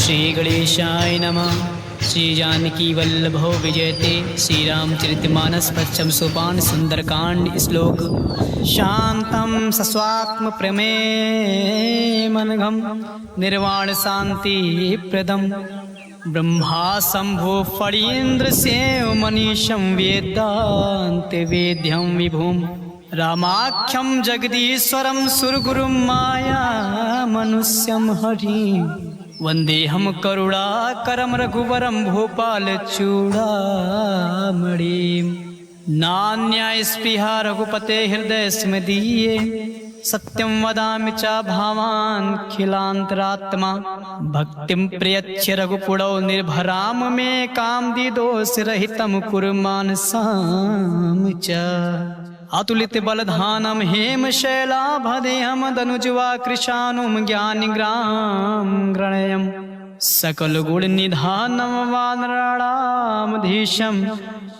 श्री गणेशाय नमः। श्री जानकी वल्लभो विजयते। श्री रामचरितमानस पश्चम सोपान सुंदरकांड श्लोक। शांतं सस्वात्म प्रमेमनघं निर्वाण शांति प्रदम ब्रह्मा शंभो फणीन्द्र सेव मनीषं वेदांत वेद्यं विभुम रामाख्यं जगदीश्वरं सुरगुरुं माया मनुष्यं हरिं वंदेहम करुणाकरं रघुवरं भूपालचूडामणिं। नान्यास्पृहा रघुपते हृदय स्मदीये सत्यं वदामि च भावान् खिलान्तरात्मा भक्तिं प्रयच्छ रघुपुरौ निर्भराम मे कामदिदोषरहितं कुरु मानसां च। अतुलित बलधानं हेमशैलाभदेहं दनुज्वा कृशानुं ज्ञानिग्रां गणयं सकल गुण निधानं वानराणामधीशं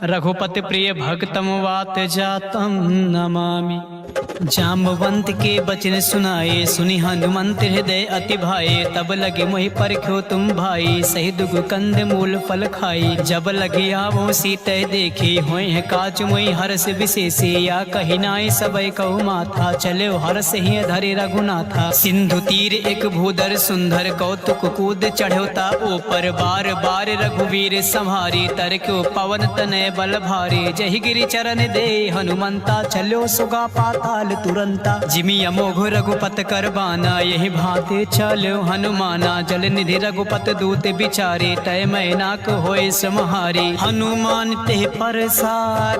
रघुपति प्रिय भक्तम वात जातं नमामि। जाम्बवंत के बचन सुनाए सुनि हनुमंत हृदय अति भाए तब लगे मोहि परख्यो तुम भाई सही दुग कंद मूल फल खाई। जब लगे आवो सीते देखे होय है काज मोहि हर्ष विशेषे या कही नाई सबय कहु माथा चले हर्ष ही धरे रघुनाथा। सिंधु तीर एक भूधर सुंदर कौतुक कूद चढ़ोता ऊपर बार बार रघुवीर संहारी तरक्यो पवन तनय बल भारी। जहि गिरि चरण दे हनुमंता चलो सुगा पाताल तुरंता जिमि अमोघ रघुपत करबाना यही भांति चलो हनुमाना। जल निधि रघुपत दूत बिचारे तय मैनाक होय समहारी। हनुमान ते परसा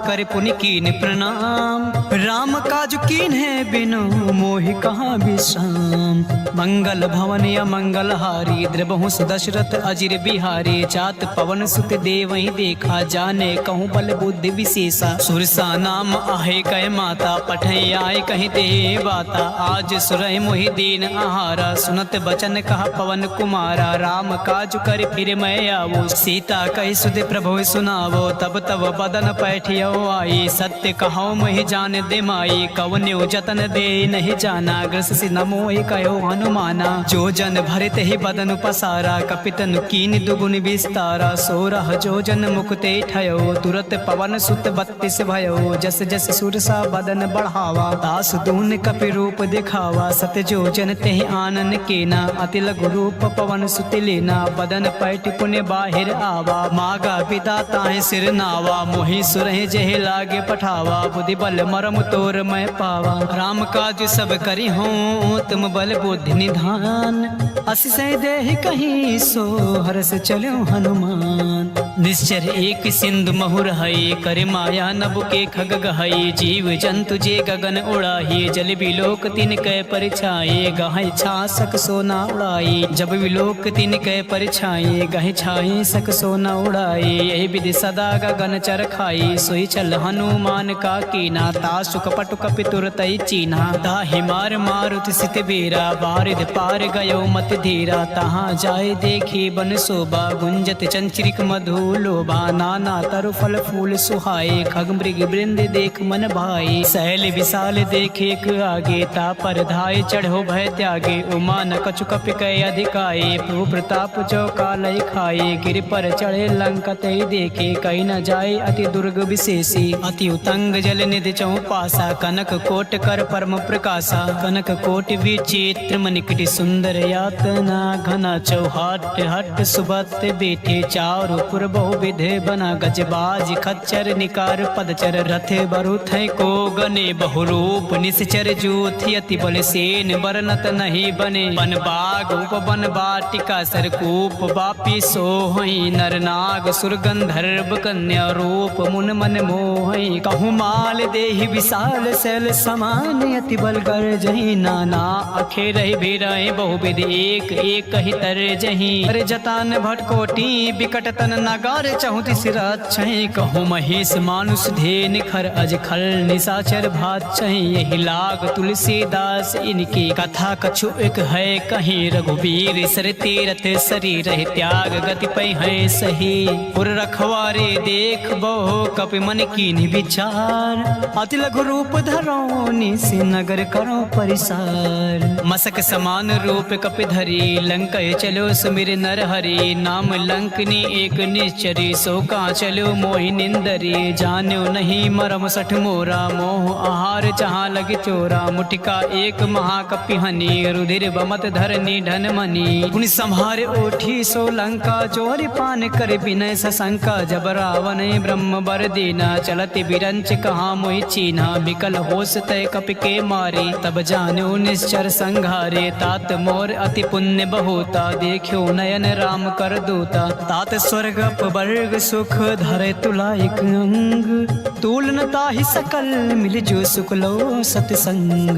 कर पुनि कीन प्रणाम राम काज कीन है बिनु मोहि कहाँ विश्राम। मंगल भवन अमंगल हारी द्रबहु दशरथ अजिर बिहारी। जात पवन सुत देवहि देखा जाने कहूँ बल बुद्धि विशेषा। सुरसा नाम आहे कह माता पठै आए कहीं ते बाता। आज सुरहि मोहि दीन आहारा सुनत बचन कहा पवन कुमारा। राम काज कर फिर मैं आवो सीता कही सुध प्रभु सुनावो। तब तब बदन पैठियो आई सत्य कहो मोहि जान दे माई। कवन्यो जतन दे नहीं जाना ग्रस से नमोहि कहो हनुमाना। जो जन भरत ही बदन पसारा कपितन कीन दुगुन विस्तारा। सोरह जो जन मुकुते ठयो तुरत पवन सुत 32 भयो। जस जस सुरसा बदन बढ़ावा दास दून कपि रूप दिखावा। सत जो जन तेहि आनन केना अति लघु रूप पवन सुत लेना। बदन पैठ पुण्य बाहिर आवा मागा पिता ताहि सिर नावा। मोहि सुरहि जेहि लागे पठावा बुद्धि बल मरम तोर मैं पावा। राम काज सब करि हों तुम बल बुद्धि निधान असिसै देहि कहीं सो हरस चलो हनुमान। निश्चर एक सिंधु महुर हई कर माया नभ के खग गहई। जीव जंतु जे गगन उड़ाही जल विलोक तिन कै परिछाए गहे छासक सोना उड़ाई। जब विलोक तिन कै परिछाए गहे छाए सक सोना उड़ाई। यही विधि सदा गगन चर खाई सोई चल हनुमान का कीना। तासु कपटु कपि तुरतई चीना ताहि मार मारुति सित बेरा। बारिद पार गयो मत धीरा तहाँ जाए देखी बन शोभा। गुंजत चंचरिक मधु लोभा नाना तरु फल फूल सुहाए। खग मृग वृंद देख मन भाई सैल विशाल देखे एक आगे। ता पर धाय चढ़ो भय त्यागे उमा न कछु कपि कय अधिकाए। प्रभु प्रताप जो कालय खाए गिर पर चढ़े लंकत देखे। कहीं न जाए अति दुर्ग विशेषी अति उतंग जल निधि चौपासा। कनक कोट कर परम प्रकाशा कनक कोट विचित्र मनिकटि सुंदर यातना। घना चौहाट हट सुबत बेटे चारु पुर बहु विधे बना। गजबाज खच्चर निकार पदचर रथ बरुथ को गने बहुरूप निश्चर जूथि अति बल सेन बरनत नहीं बने। बन बाग उप बन बाटिका सरकूप बापी सोहई। नरनाग सुर गंधर्व कन्या रूप मुन मन मोहई। कहूँ माल देहि विशाल शैल समान अति बल कर जही। नाना अखेर भीरहि बहुविध एक एक ही तर जही। अरे जतान भटकोटी बिकट तन नगार चहुति सिर छहि कहूँ महेश मानुष ढे निखर अज खल निशाचर भात चही यही लाग तुलसीदास इनकी कथा कछु एक है कहीं रघुबीर सर तीरथ शरीर रह त्याग गति पै है सही पुर रखवारे देख बहु कपि मन की विचार अति लघु रूप धरो निस नगर करो परिसार मसक समान रूप कपि धरी लंक चलो सुमिर नर हरि नाम लंकनी एक निश्चरी सो का चलो मोहि निंदरी जान्यो नहीं मरम सठ मोरा मोह आहार जहाँ लग चोरा मुटिका एक महाकपि हनी रुधिर बमत धरनी धन मनी पुनि संहार ओठी सो लंका जोरि पान कर विनय सशंका जब रावण ब्रह्म बर दीना चलति बिरंच कहा मोहि चीन्हा बिकल होस तय कपि के मारे तब जान्यो निश्चर संघारे तात मोर अति पुण्य बहुता देखो नयन राम कर दूता तात स्वर्ग वर्ग सुख धरे तुला एक अंग तूलन ताहि सकल मिल जो सुख लो सतसंग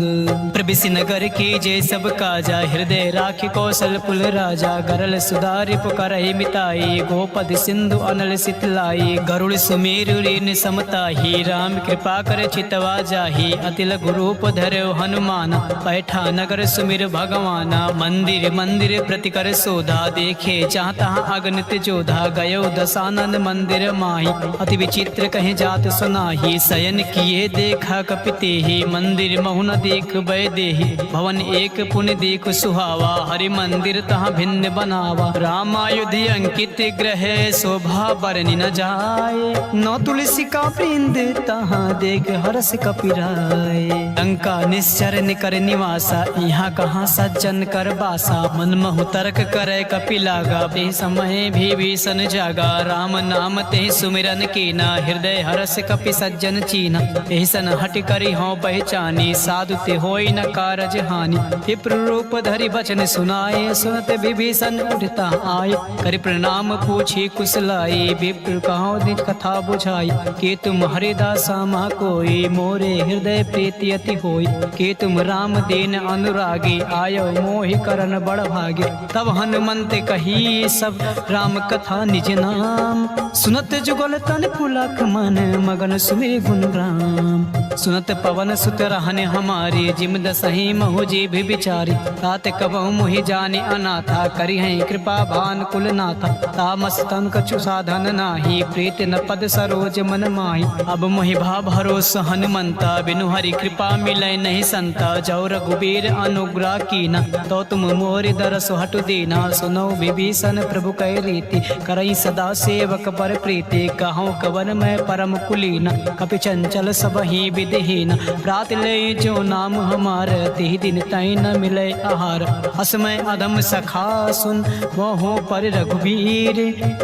प्रबिसि नगर के जय सब काजा हृदय राखि कौशल पुल राजा गरल सुधारि पुकारहि मिताई गोपद सिंधु अनल सितलाई गरुड़ सुमेरु रीन समताही राम कृपा कर चितवा जाही अति लघु रूप धरो हनुमान पैठा नगर सुमिर भगवाना मंदिर मंदिर प्रति कर सोधा देखे जहाँ तहाँ अगणित जोधा गयो दशानन मंदिर माही अति विचित्र कहीं जात सुनाही शयन किए देखा कपिते ही मंदिर महुन देख बै देही भवन एक पुण्य देख सुहावा हरि मंदिर तहाँ भिन्न बनावा रामायुधि अंकित ग्रह शोभा बरनि न जाए नौ तुलसी का वृंद तहाँ देख हरस कपिराय लंका निश्चर निकर निवासा यहाँ कहाँ सज्जन कर बासा मन महु तर्क करे कपि लागा बे समय भी भीषण जागा राम नाम ते सुमिरन कीना हृदय हरस कपि सज्जन चीना ऐसन हट करी हो पहचानी साधु ते होई न कारज हानि विप्र रूप धरि बचन सुनाए सुनत विभीषण उठता आए करि प्रणाम पूछी कुशलाई विप्र कहो निज कथा बुझाई के तुम हरिदास मा कोई मोरे हृदय प्रीति अति होई के तुम राम दीन अनुरागी आयो मोहि करन बड़ भागे तब हनुमंत कही सब राम कथा निज नाम सुनत जुगल तन पुलक मन मगन सुमे गुण राम सुनत पवन सुत रहने हमारी जिम दसही महु जी भी बिचारी तात कबहु मुहि जाने अनाथा करी है कृपा भान कुल नाथा तामस तन कछु साधन नाही प्रीत न पद सरोज मन माही अब मोहि भा भरोस हनुमंता बिनु हरि कृपा मिलै नहीं संता जौ रघुबीर अनुग्रह कीना तो तुम मोरि दरस हटु दीना सुनो विभीषण प्रभु कै रीति करई सदा सेवक पर प्रीति कहूँ कवन में परम कुलीना कपि चंचल सब ही विधिहीन प्रात ले जो नाम हमार तिहि दिन तई न मिले आहार असमय अधम सखा सुन मोहो पर रघुबीर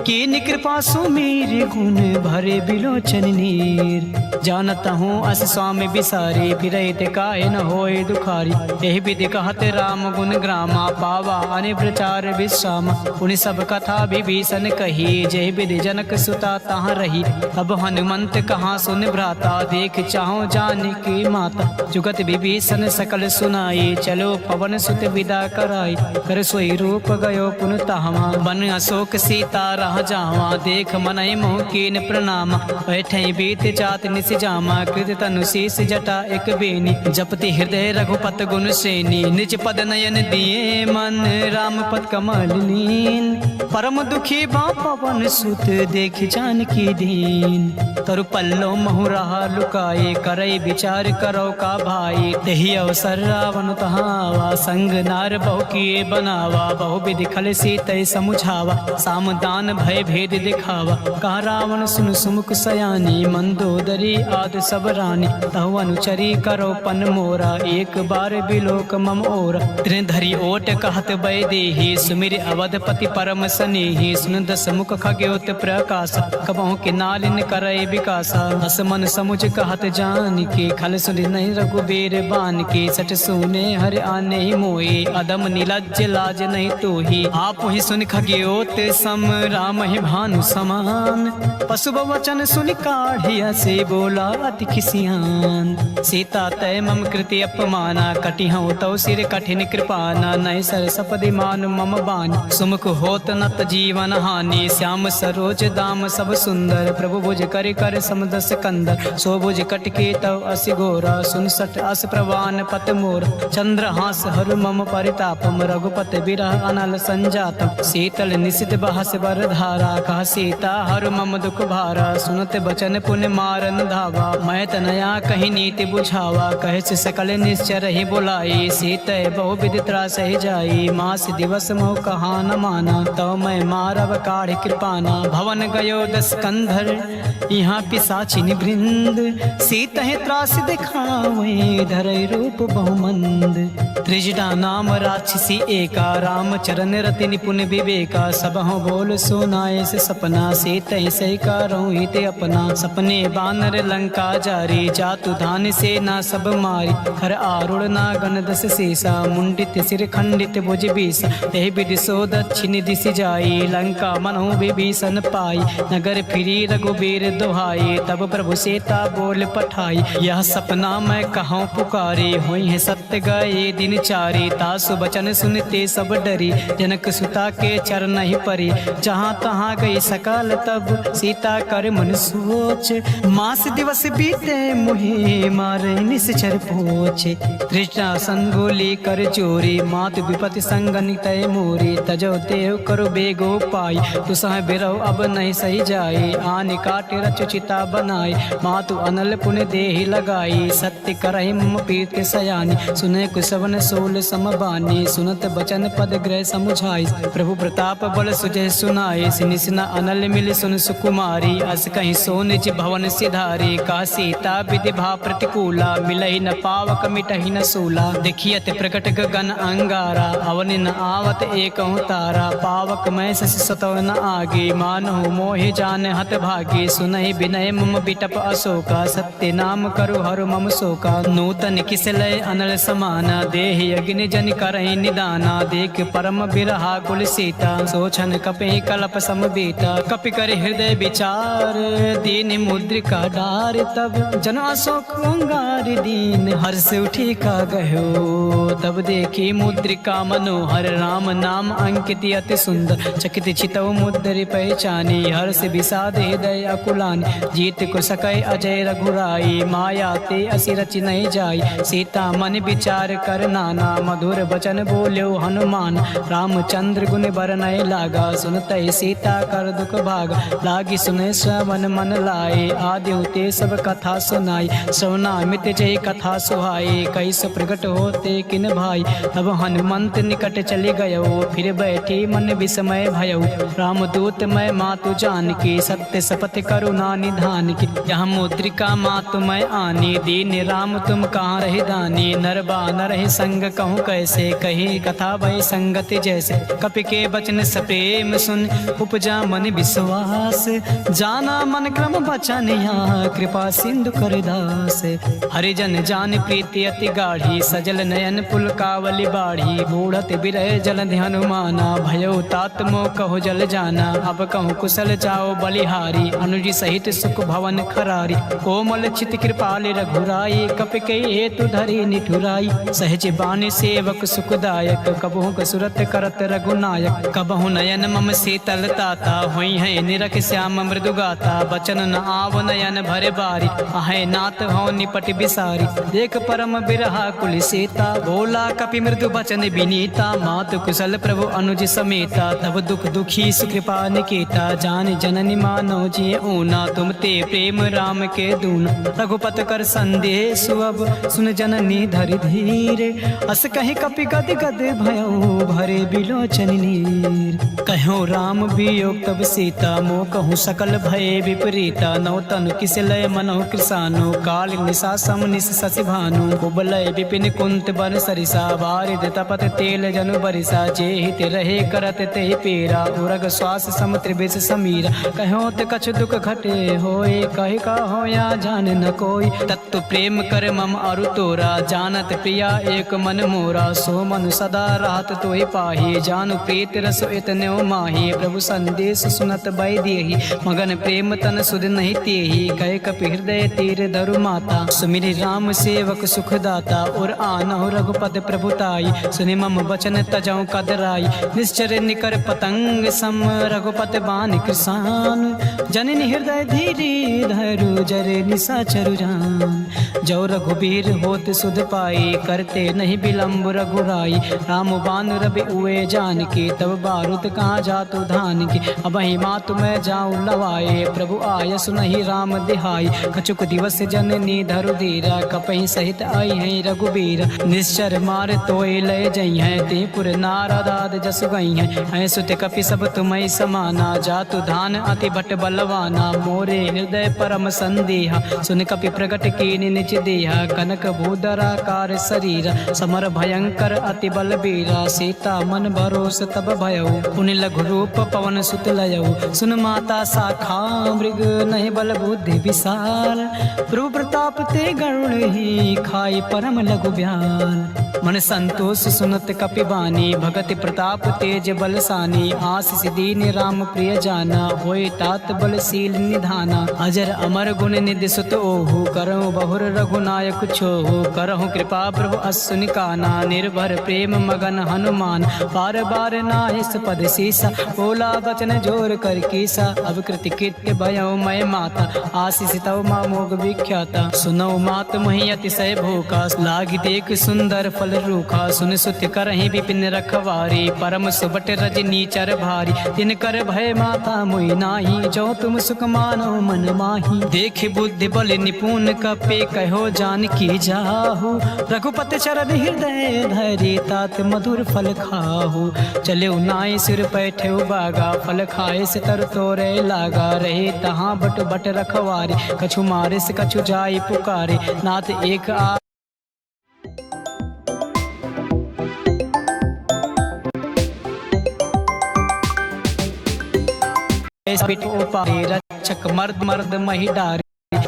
कीन कृपा सुमीर गुण भरे बिलोचन नीर जानत हूँ अस स्वामी बिसारी फिरैत काहे न होए दुखारी यही विधि कहत राम गुण ग्रामा पावा अने प्रचार विश्राम पुनि सब कथा विभीषण कही जय विधि जनक सुता तहाँ रही अब हनुमंत कहाँ सुन भ्राता देख चाहो जान की माता जुगत विभीषण सकल सुनाई चलो पवन सुत विदा कराई कर सोई रूप गयो पुन तहवा बन अशोक सीता रह जावा देख मनय मोह कीन प्रणाम बैठे बीत जात निस जामा कृत तनु शीस जटा एक बेनी जपति हृदय रघुपत गुण श्रेणी निज पद नयन दिए मन राम पद कमल लीन परम दुखी बा पवन सुत देख जान की दीन तरु पल्लो महु रहा लुकाए करई विचार करो का भाई तेहि अवसर रावण तहावा संग नार बहु किए बनावा बहु विधि खल सीतै समुझावा सामदान भय भेद दिखावा कहा रावण सुन सुमुख सयानी मंदोदरी आद सब रानी तहु अनुचरी करो पन मोरा एक बार बिलोक मम ओरा त्रिन धरी ओट कहत बै देहि सुमिर अवधपति परम सनेहि सुन दस मुख खग्योत प्रकाश कबहु के नालिन करय विकासा हस मन समुझ कहत जान के खल सुन नहीं रघुबीर बान के सट सुने हर आने ही मोए अदम नीलज लाज नहीं तो ही आप ही सुन खग्योत सम राम ही भानु समान पशु वचन सुन काढ़िया से बोला अति खिसियान सीता तय मम कृति अपमाना कटि हूँ तो सिर कठिन कृपाना नहीं सर सपदि मान मम बान सुमुख होत नत जीवन हानि श्याम सरोज दाम सब सुंदर प्रभु भुज कर कर समदस कंदर सो भुज कटके तव असि घोरा सुन सट अस प्रवान पत मोर चंद्रहास हरु मम परितापम रघुपत बिरह अनल संजातम शीतल निशित बहस बर धारा कह सीता हरु मम दुख भारा सुनत बचन पुण्य मारन धावा मैं तनया कहीं नीति बुझावा कहे से सकल निश्चर ही बुलाई सीत बहु विधि त्रास ही जाई मास दिवस मोह कहा न माना तो मैं मारव काढ़ कृपाना भवन गयो दस कंधर यहाँ पिसाचिन वृंद सीत है त्रास दिखावे धरई रूप बहुमंद त्रिजटा नाम राक्षसी एका राम चरण रति निपुण विवेका सब हो बोल सुनाए से सपना सीत सही कारों हित अपना सपने बानर लंका जारी जातु धान से ना सब मारी हर आरुण ना गण दस शेषा मुंडित सिर खंडित भुज बीसा यह विधि सो दक्षिण दिशि जाई लंका मनो विभीषण पाई नगर फिरी रघुबीर दुहाई तब प्रभु सीता बोल पठाई यह सपना मैं कहूँ पुकारी हुई है सत्य गए दिन चारी तासु बचन सुनते सब डरी जनक सुता के चरण ही परी जहाँ तहाँ गई सकाल तब सीता कर मन सोच मास दिवस बीते मुहे मारे निश्चर पोछे तृष्णा संगोली कर चोरी मात विपति संगन तय मोरी तजो देव करो बेगो पाई तु सह बिरहो अब नहीं सही जाए आन काटे रचुचिता बनाए मातु अनल पुण्य देहि लगाई सत्य करहि मम पीत के सयानी सुने कुसवन सोल समबानी सुनत बचन पद ग्रह समुझाई प्रभु प्रताप बल सुजय सुनाए सिनिसना अनल मिल सुन सुकुमारी अस कहीं सो निज भवन सिधारी का सीता विधि भा प्रतिकूला मिलहि न पावक मिटहि न सूला देखियत प्रकट गगन अंगारा अवन न आवत एक तारा पावक मैं शशि सतव न आगे मानहु मोहि जान हत भागे सुनहि विनय मम बिटप अशोका सत्य नाम करु हरु मम शोका नूतन किसलय अनल समाना देह अग्नि जन करहि निदाना देख परम बिरहा कुल सीता सोचन कपि कल्प समबीता कपि कर हृदय विचार दीन मुद्रिका डार तब जन अशोक अंगार दीन हर्ष उठी का गयो तब देखी मुद्रिका मनोहर राम नाम अंकित अति सुंदर चकित चितव मुद्रि पहचानी हर्ष विषाद हृदय अकुलानी जीत को सकय अजय रघुराई माया ते असि रचि नहीं जाई सीता मन विचार कर नाना मधुर वचन बोल्यो हनुमान रामचंद्र गुण बरनय लागा सुनते सीता कर दुख भागा लागी सुने श्रवण मन लाए आदि होते सब कथा सुनाई श्रवणामित जय कथा सुहाई कैसे प्रकट होते किन भाई तब हनुमंत निकट चले गयो फिर बैठी मन विस्मय भयो रामदूत मैं मातु जान की सत्य शपथ करुणा निधान की यहाँ मुद्रिका मातु मैं आनी दीन राम तुम कहाँ रही दानी नर बानर ही संग कहूँ कैसे कही कथा भई संगति जैसे कपि के बचन सप्रेम सुन उपजा मन विश्वास जाना मन क्रम बचन यहाँ कृपा सिंधु कर दास हरिजन जान प्रीति अति गाढ़ी सजल नयन पुलकावली बाढ़ी बूढ़त बिरह जल हनुमाना भयो तात मोह कहो जल जाना अब कहूँ कुशल जाओ बलिहारी अनुज सहित सुख भवन खरारी कोमल चित कृपाल रघुराई कपि के हेतु धरी निठुराई सहज बानी सेवक सुखदायक कबहु कसुरत करत रघुनायक कबहु नयन मम शीतल ताता हुई है निरख श्याम मृदु गाता बचन न आव नयन भरे बारी आहे नाथ हो निपट बिसारी देख परम बिरहा कुल सीता बोला कपि मृदु बचन विनीता मातु कुशल प्रभु अनुज समेता तब दुख दुखी सुकृपा निकेता जान जननी मानो जी ऊना तुम ते प्रेम राम के दूना रघुपत कर संदेह सुअब सुन जननी धरि धीरे अस कहि कपि गद गद भयो भरे बिलोचन नीर कहो राम वियोग तब सीता मोह कहूँ सकल भय विपरीता नौ तनु किस लय मनो कृसानो काल निशा सम निश शशि भानु कुबलय विपिन कुंत बन सरिसा बारिद तपत तेल जनु बरिसा जे हित रहे करत ते पेरा उरग श्वास सम त्रिविश समीरा कहो त कछु दुख घटे होए कहि का होया जान न कोई तत्व प्रेम कर मम अरु तोरा जानत प्रिया एक मन मोरा सो मन सदा राहत तोहि पाही जानु प्रीत रस इतने माही प्रभु संदेश सुनत बै देहि मगन प्रेम तन सुध नहीं तेहि कह कपि हृदय तीर धरु माता सुमिरि राम सेवक सुखदाता और आनहु रघुपद प्रभुताई सुनि मम वचन तजौ कदराई निश्चर निकर पतंग सम रघुपत बान कृसान जान, जननी हृदय धीरे धरु जरे निशाचरु जान। जो रघुबीर होत सुध पाई, करते नहीं विलम्ब रघुराई। राम बान रवि उए जान की, तब बारूद कहाँ जातु धान की। अब मातु मैं जाऊँ लवाए, प्रभु आय सुनहि राम दिहाई। कछुक दिवस जननी धरु धीरा, कपहि सहित आई है रघुबीर। निश्चर मार तोय लय जई है, ते पुर नारदाद जसु गई है। ऐ सुत कपि सब तुम्हें समाना, जातु धान अति भट बलवाना। मोरे हृदय परम संदेहा, सुन कपि प्रगट कीनि निज देहा। कनक भूधराकार शरीर, समर भयंकर अति बलबीरा। सीता मन भरोस तब भयउ, पुनि लघु रूप पवन सुत लयउ। सुन माता शाखा मृग, नहीं बल बुद्धि विशाल। प्रभु प्रताप ते गरुड़ ही, खाई परम लघु ब्याल। मन संतोष सुनत कपि बानी, भगति प्रताप तेज बलसानी। आशीष दीन राम प्रिय जाना, होय तात बलशील निधाना। अजर अमर गुण निधि सुत ओहु, करहु बहुर रघुनायक छोहु। करहु कृपा प्रभु असुनि काना, निर्भर प्रेम मगन हनुमान। बार बार नाहिस पद सीसा, बोला बचन जोर कर कीसा। अब कृति कृत्य भयो मय माता, आशीष तव मामोग विख्याता। सुनौ मात मही अतिशय भूखा, लागी देख सुंदर फल रूखा। सुन सुत करहि विपिन रखवारी, परम सुबट रजनी चर भारी। तिन कर भय माता मोहि नाही, जो तुम सुख मानो मन माही। देख बुद्धि बल निपुण कपे, कहो जानकी जाहु। रघुपति चरण हृदय धरि, तात मधुर फल खाहु। चले नाई सिर पैठे बागा, फल खाए से तर तोरे लागा। रहे तहाँ बट बट रखवारी, कछु मारे से कछु जाई पुकारे। नाथ एक आ रक्षक मर्द मर्द मही डारी।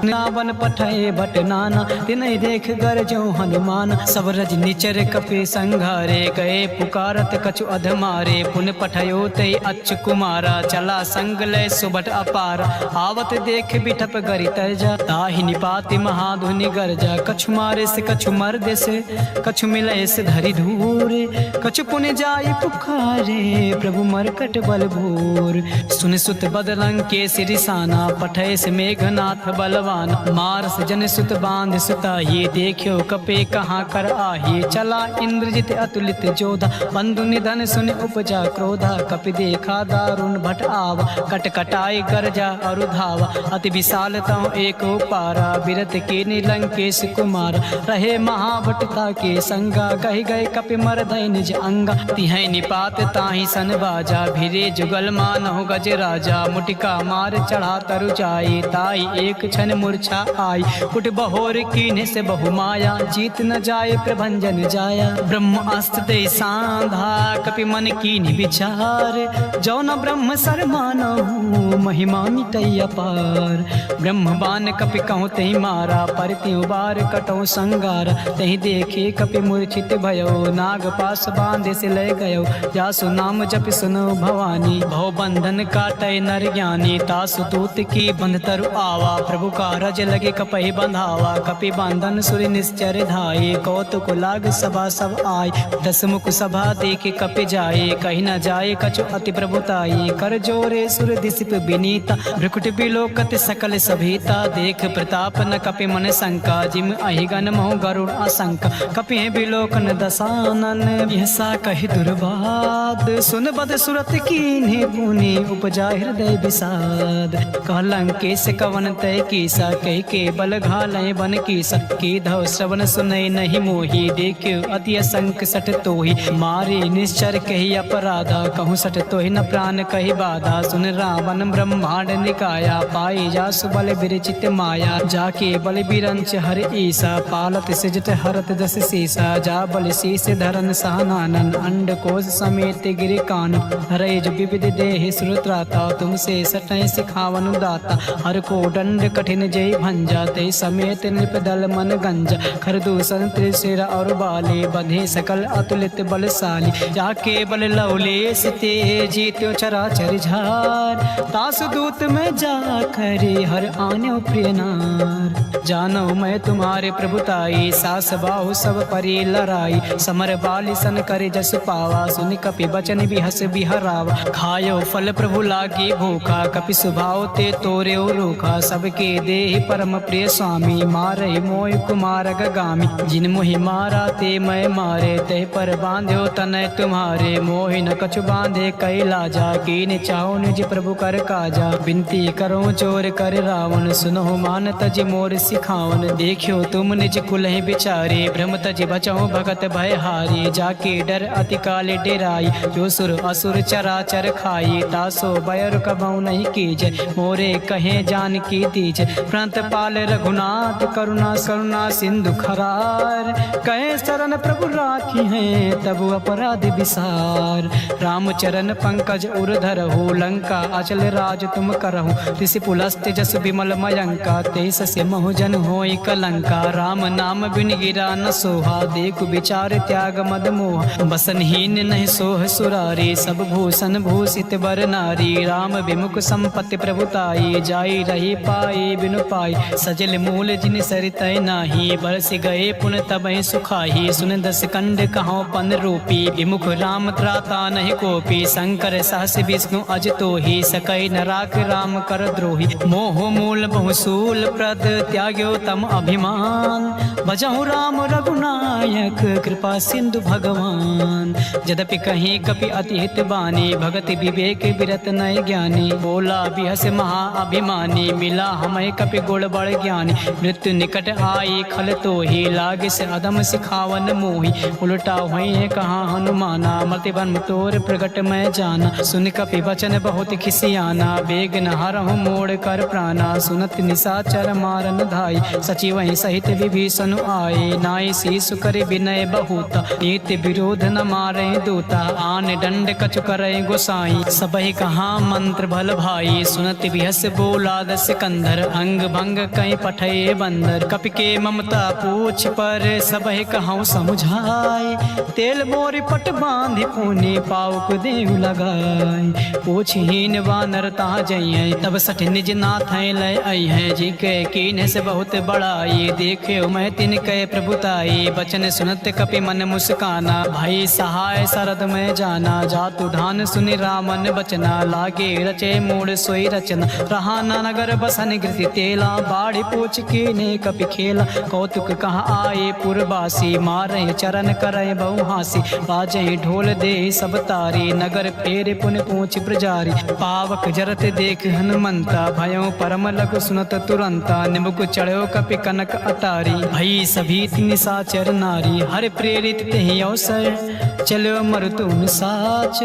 नावन पठे भट नाना, तिनहि देख गरजो हनुमान। सब रज निचर कपि संघारे, गए पुकारत कछु अधमारे। पुन पठयो ते अच्यु कुमारा, चला संग लय सुबट अपार। आवत देख बिटप गरि तैजा, ताहि निपाति महाधुनि गरजा। कछु मारे से कछु मर्दे से, कछु मिले से धरि धूरे। कछु पुन जाई पुकारे, प्रभु मरकट बल भूर। सुन सुत बदलंग के सिरिसाना, पठय से मेघनाथ बलवान। मारस जन सुत बांध सुताही, देखियो कपे कहाँ कर आही। चला इंद्रजित अतुलित जोधा, बंधु निधन सुन उपजा क्रोधा। कपि देखा दारुण भट आवा, कट कटाई गरजा अरु धावा। अति विशाल तव एक पारा, बिरत के नीलंकेश कुमार। रहे महाभटता के संगा, कहि गए कपि मरधय निज अंगा। तिहै निपात ताहि सन बाजा, भिरे जुगल मानहु गज राजा। मुटिका मार चढ़ा तरु जाई, ताई एक क्षण मूर्छा आई। कुट बहोर कीन्हे से बहु माया, जीत न जाए प्रभंजन जाया। ब्रह्म अस्त्र दे सांधा, कपि मन कीन्हि विचार। जो न ब्रह्म सर मानहु, महिमा मिटई अपार। ब्रह्म बान कपि कहूँ तहि मारा, पर त्यों बार कटौ संगार। तहि देखे कपि मूर्छित भयो, नाग पास बांधे से लय गयो। जासु नाम जपि सुनो भवानी, भव बंधन काटै नर ज्ञानी। तासु दूत की बंध तरु आवा, प्रभु का रज लगे कपहि बंधावा। कपि बंधन सुर निश्चर धाये, कौतुक लाग सभा सब आय। दस मुख सभा देखे कपि जाए, कहीं न जाए कछु अति प्रभुताई। कर जोरे सुर दिसिप विनीता, भ्रुकुट बिलोकत सकल सभीता। देख प्रताप न कपि मन शंका, जिम अहिगन मोह गरुड़ आशंका। कपि बिलोकन दसानन, यसा कहि दुर्बाद। सुन बद सुरत कीन्हे पुनि, उपजा हृदय विषाद। कहलंकेश कवन तय कीसा, कह के बल घालय बन कीसा। की धव श्रवण सुनय नहीं मोही, देखियो अति असंक सठ तोहि। मारे निश्चर कही अपराधा, कहूँ सठ तोहि न प्राण कही बाधा। सुन रावण ब्रह्मांड निकाया, पाए जासु बल विरचित माया। जाके बल बिरंच हर ईसा, पालत सिजट हरत दस सीसा। जा बल शीस धरन सहनानन, अंड कोश समेत गिरि कान। हरे जो विविध देहि श्रुत्राता, तुमसे सटय सिखावन दाता। हर को दंड कठिन कपिन जय भंजा ते समेत नृपदल मन गंजा खरदूषण त्रिशिर और बाले बंधे सकल अतुलित बलशाली जाके बल लवलेश ते जीत्यो चराचर झार तासु दूत में जा करे हर आन्यो प्रिय नार जानो मैं तुम्हारे प्रभुताई सास बाहु सब परी लड़ाई समर बाली सन करे जस पावा सुन कपि बचन बिहस बिहरावा खायो फल प्रभु लागी भूखा कपि सुभाव ते तोरे रूखा सबके देहि परम प्रिय स्वामी मारे मोय कुमार गामी जिन मोहि मारा ते मैं मारे ते पर बांध्यो तनय तुम्हारे मोहि न कछु बांधे कैला जा कीन चाहो निज प्रभु कर काजा बिनती करो चोर कर रावण सुनो मान तज मोर सिखावन देखियो तुम निज कुलहि बिचारे भ्रम तज बचाओ भगत भय हारी जाके डर अति काले डेराई जो सुर असुर चराचर खाई तासो बैर कबहु नहीं कीजे मोरे कहे जान की दीज प्रांत पाल रघुनाथ करुणा करुणा सिंधु खरार कहे शरण प्रभु राखी हैं तब अपराध विसार रामचरण पंकज उर्धर हो लंका अचल राज तुम करहु ऋषि पुलस्त जस विमल मयंका तेस से महुजन होई कलंका राम नाम बिन गिरा न सोहा देख विचार त्याग मद मोह बसनहीन नहीं सोह सुरारी सब भूषण भूषित बर नारी राम विमुख संपत्ति प्रभुताई जाई रही पाई बिनु पाई सजल मूल जिन सरितय नाही बरस गए पुन तबहि सुखाही सुन दस कंड कहो पन रूपी विमुख राम त्राता नहीं कोपी शंकर सहस विष्णु अज तो ही सकई न राख राम कर द्रोही मोह मूल बहुसूल प्रद त्याग्यो तम अभिमान भजहु राम रघुनायक कृपा सिंधु भगवान यद्यपि कहीं कपि अति हित बानी भगति विवेक विरत नय ज्ञानी बोला बिहस महा अभिमानी मिला हमें कपि गुण बड़ ज्ञानी मृत्यु निकट आई खल तो ही लागे से अदम सिखावन मोही उल्टा हुई है कहा हनुमाना मति बन तोर प्रगट में जाना सुन कपि वचन बहुत खिसियाना बेग न हरहु मोड़ कर प्राणा सुनत निशाचर मारन धाई सचिव सहित विभीषण आए नाई शीस करे विनय बहुता नीति विरोध न मारे दूता आन दंड कछु करे गोसाई सबहि कहा मंत्र भल भाई सुनत बिहस बोला दस कंधर अंग भंग कई पठे बंदर कपि के ममता पूछ पर सबहि कहूँ समुझाए तेल मोरी पट बांधि पुनि पाउक देहु लगाए पूछहीन वानर ता जइए तब सठ निज नाथ लय आई है जी के कीन से बहुत बड़ाई देखे मैं तिन कह प्रभुताई बचन सुनत कपि मन मुस्काना भाई सहाय शरद में जाना जातु धान सुनि रामन बचना लागे रचे मूड सोई रचना रहाना नगर बसन गिरती तेला बाढ़ पूछ के ने कपि खेला कौतुक कहाँ आए पुरबासी मारे चरण करे बहु हासी बाजे ढोल दे सब तारी नगर फेरे पुन पूछ प्रजारी पावक जरत देख हनुमंता भयो परम लघु सुनत तुरंता निमुख चढ़ो कपि कनक अटारी भई सभी निशाचर नारी हर प्रेरित तेहि अवसर चलो मरुतुम साच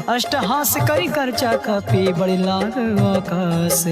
अष्टहास करी करचा कपि बड़े लाग आकाश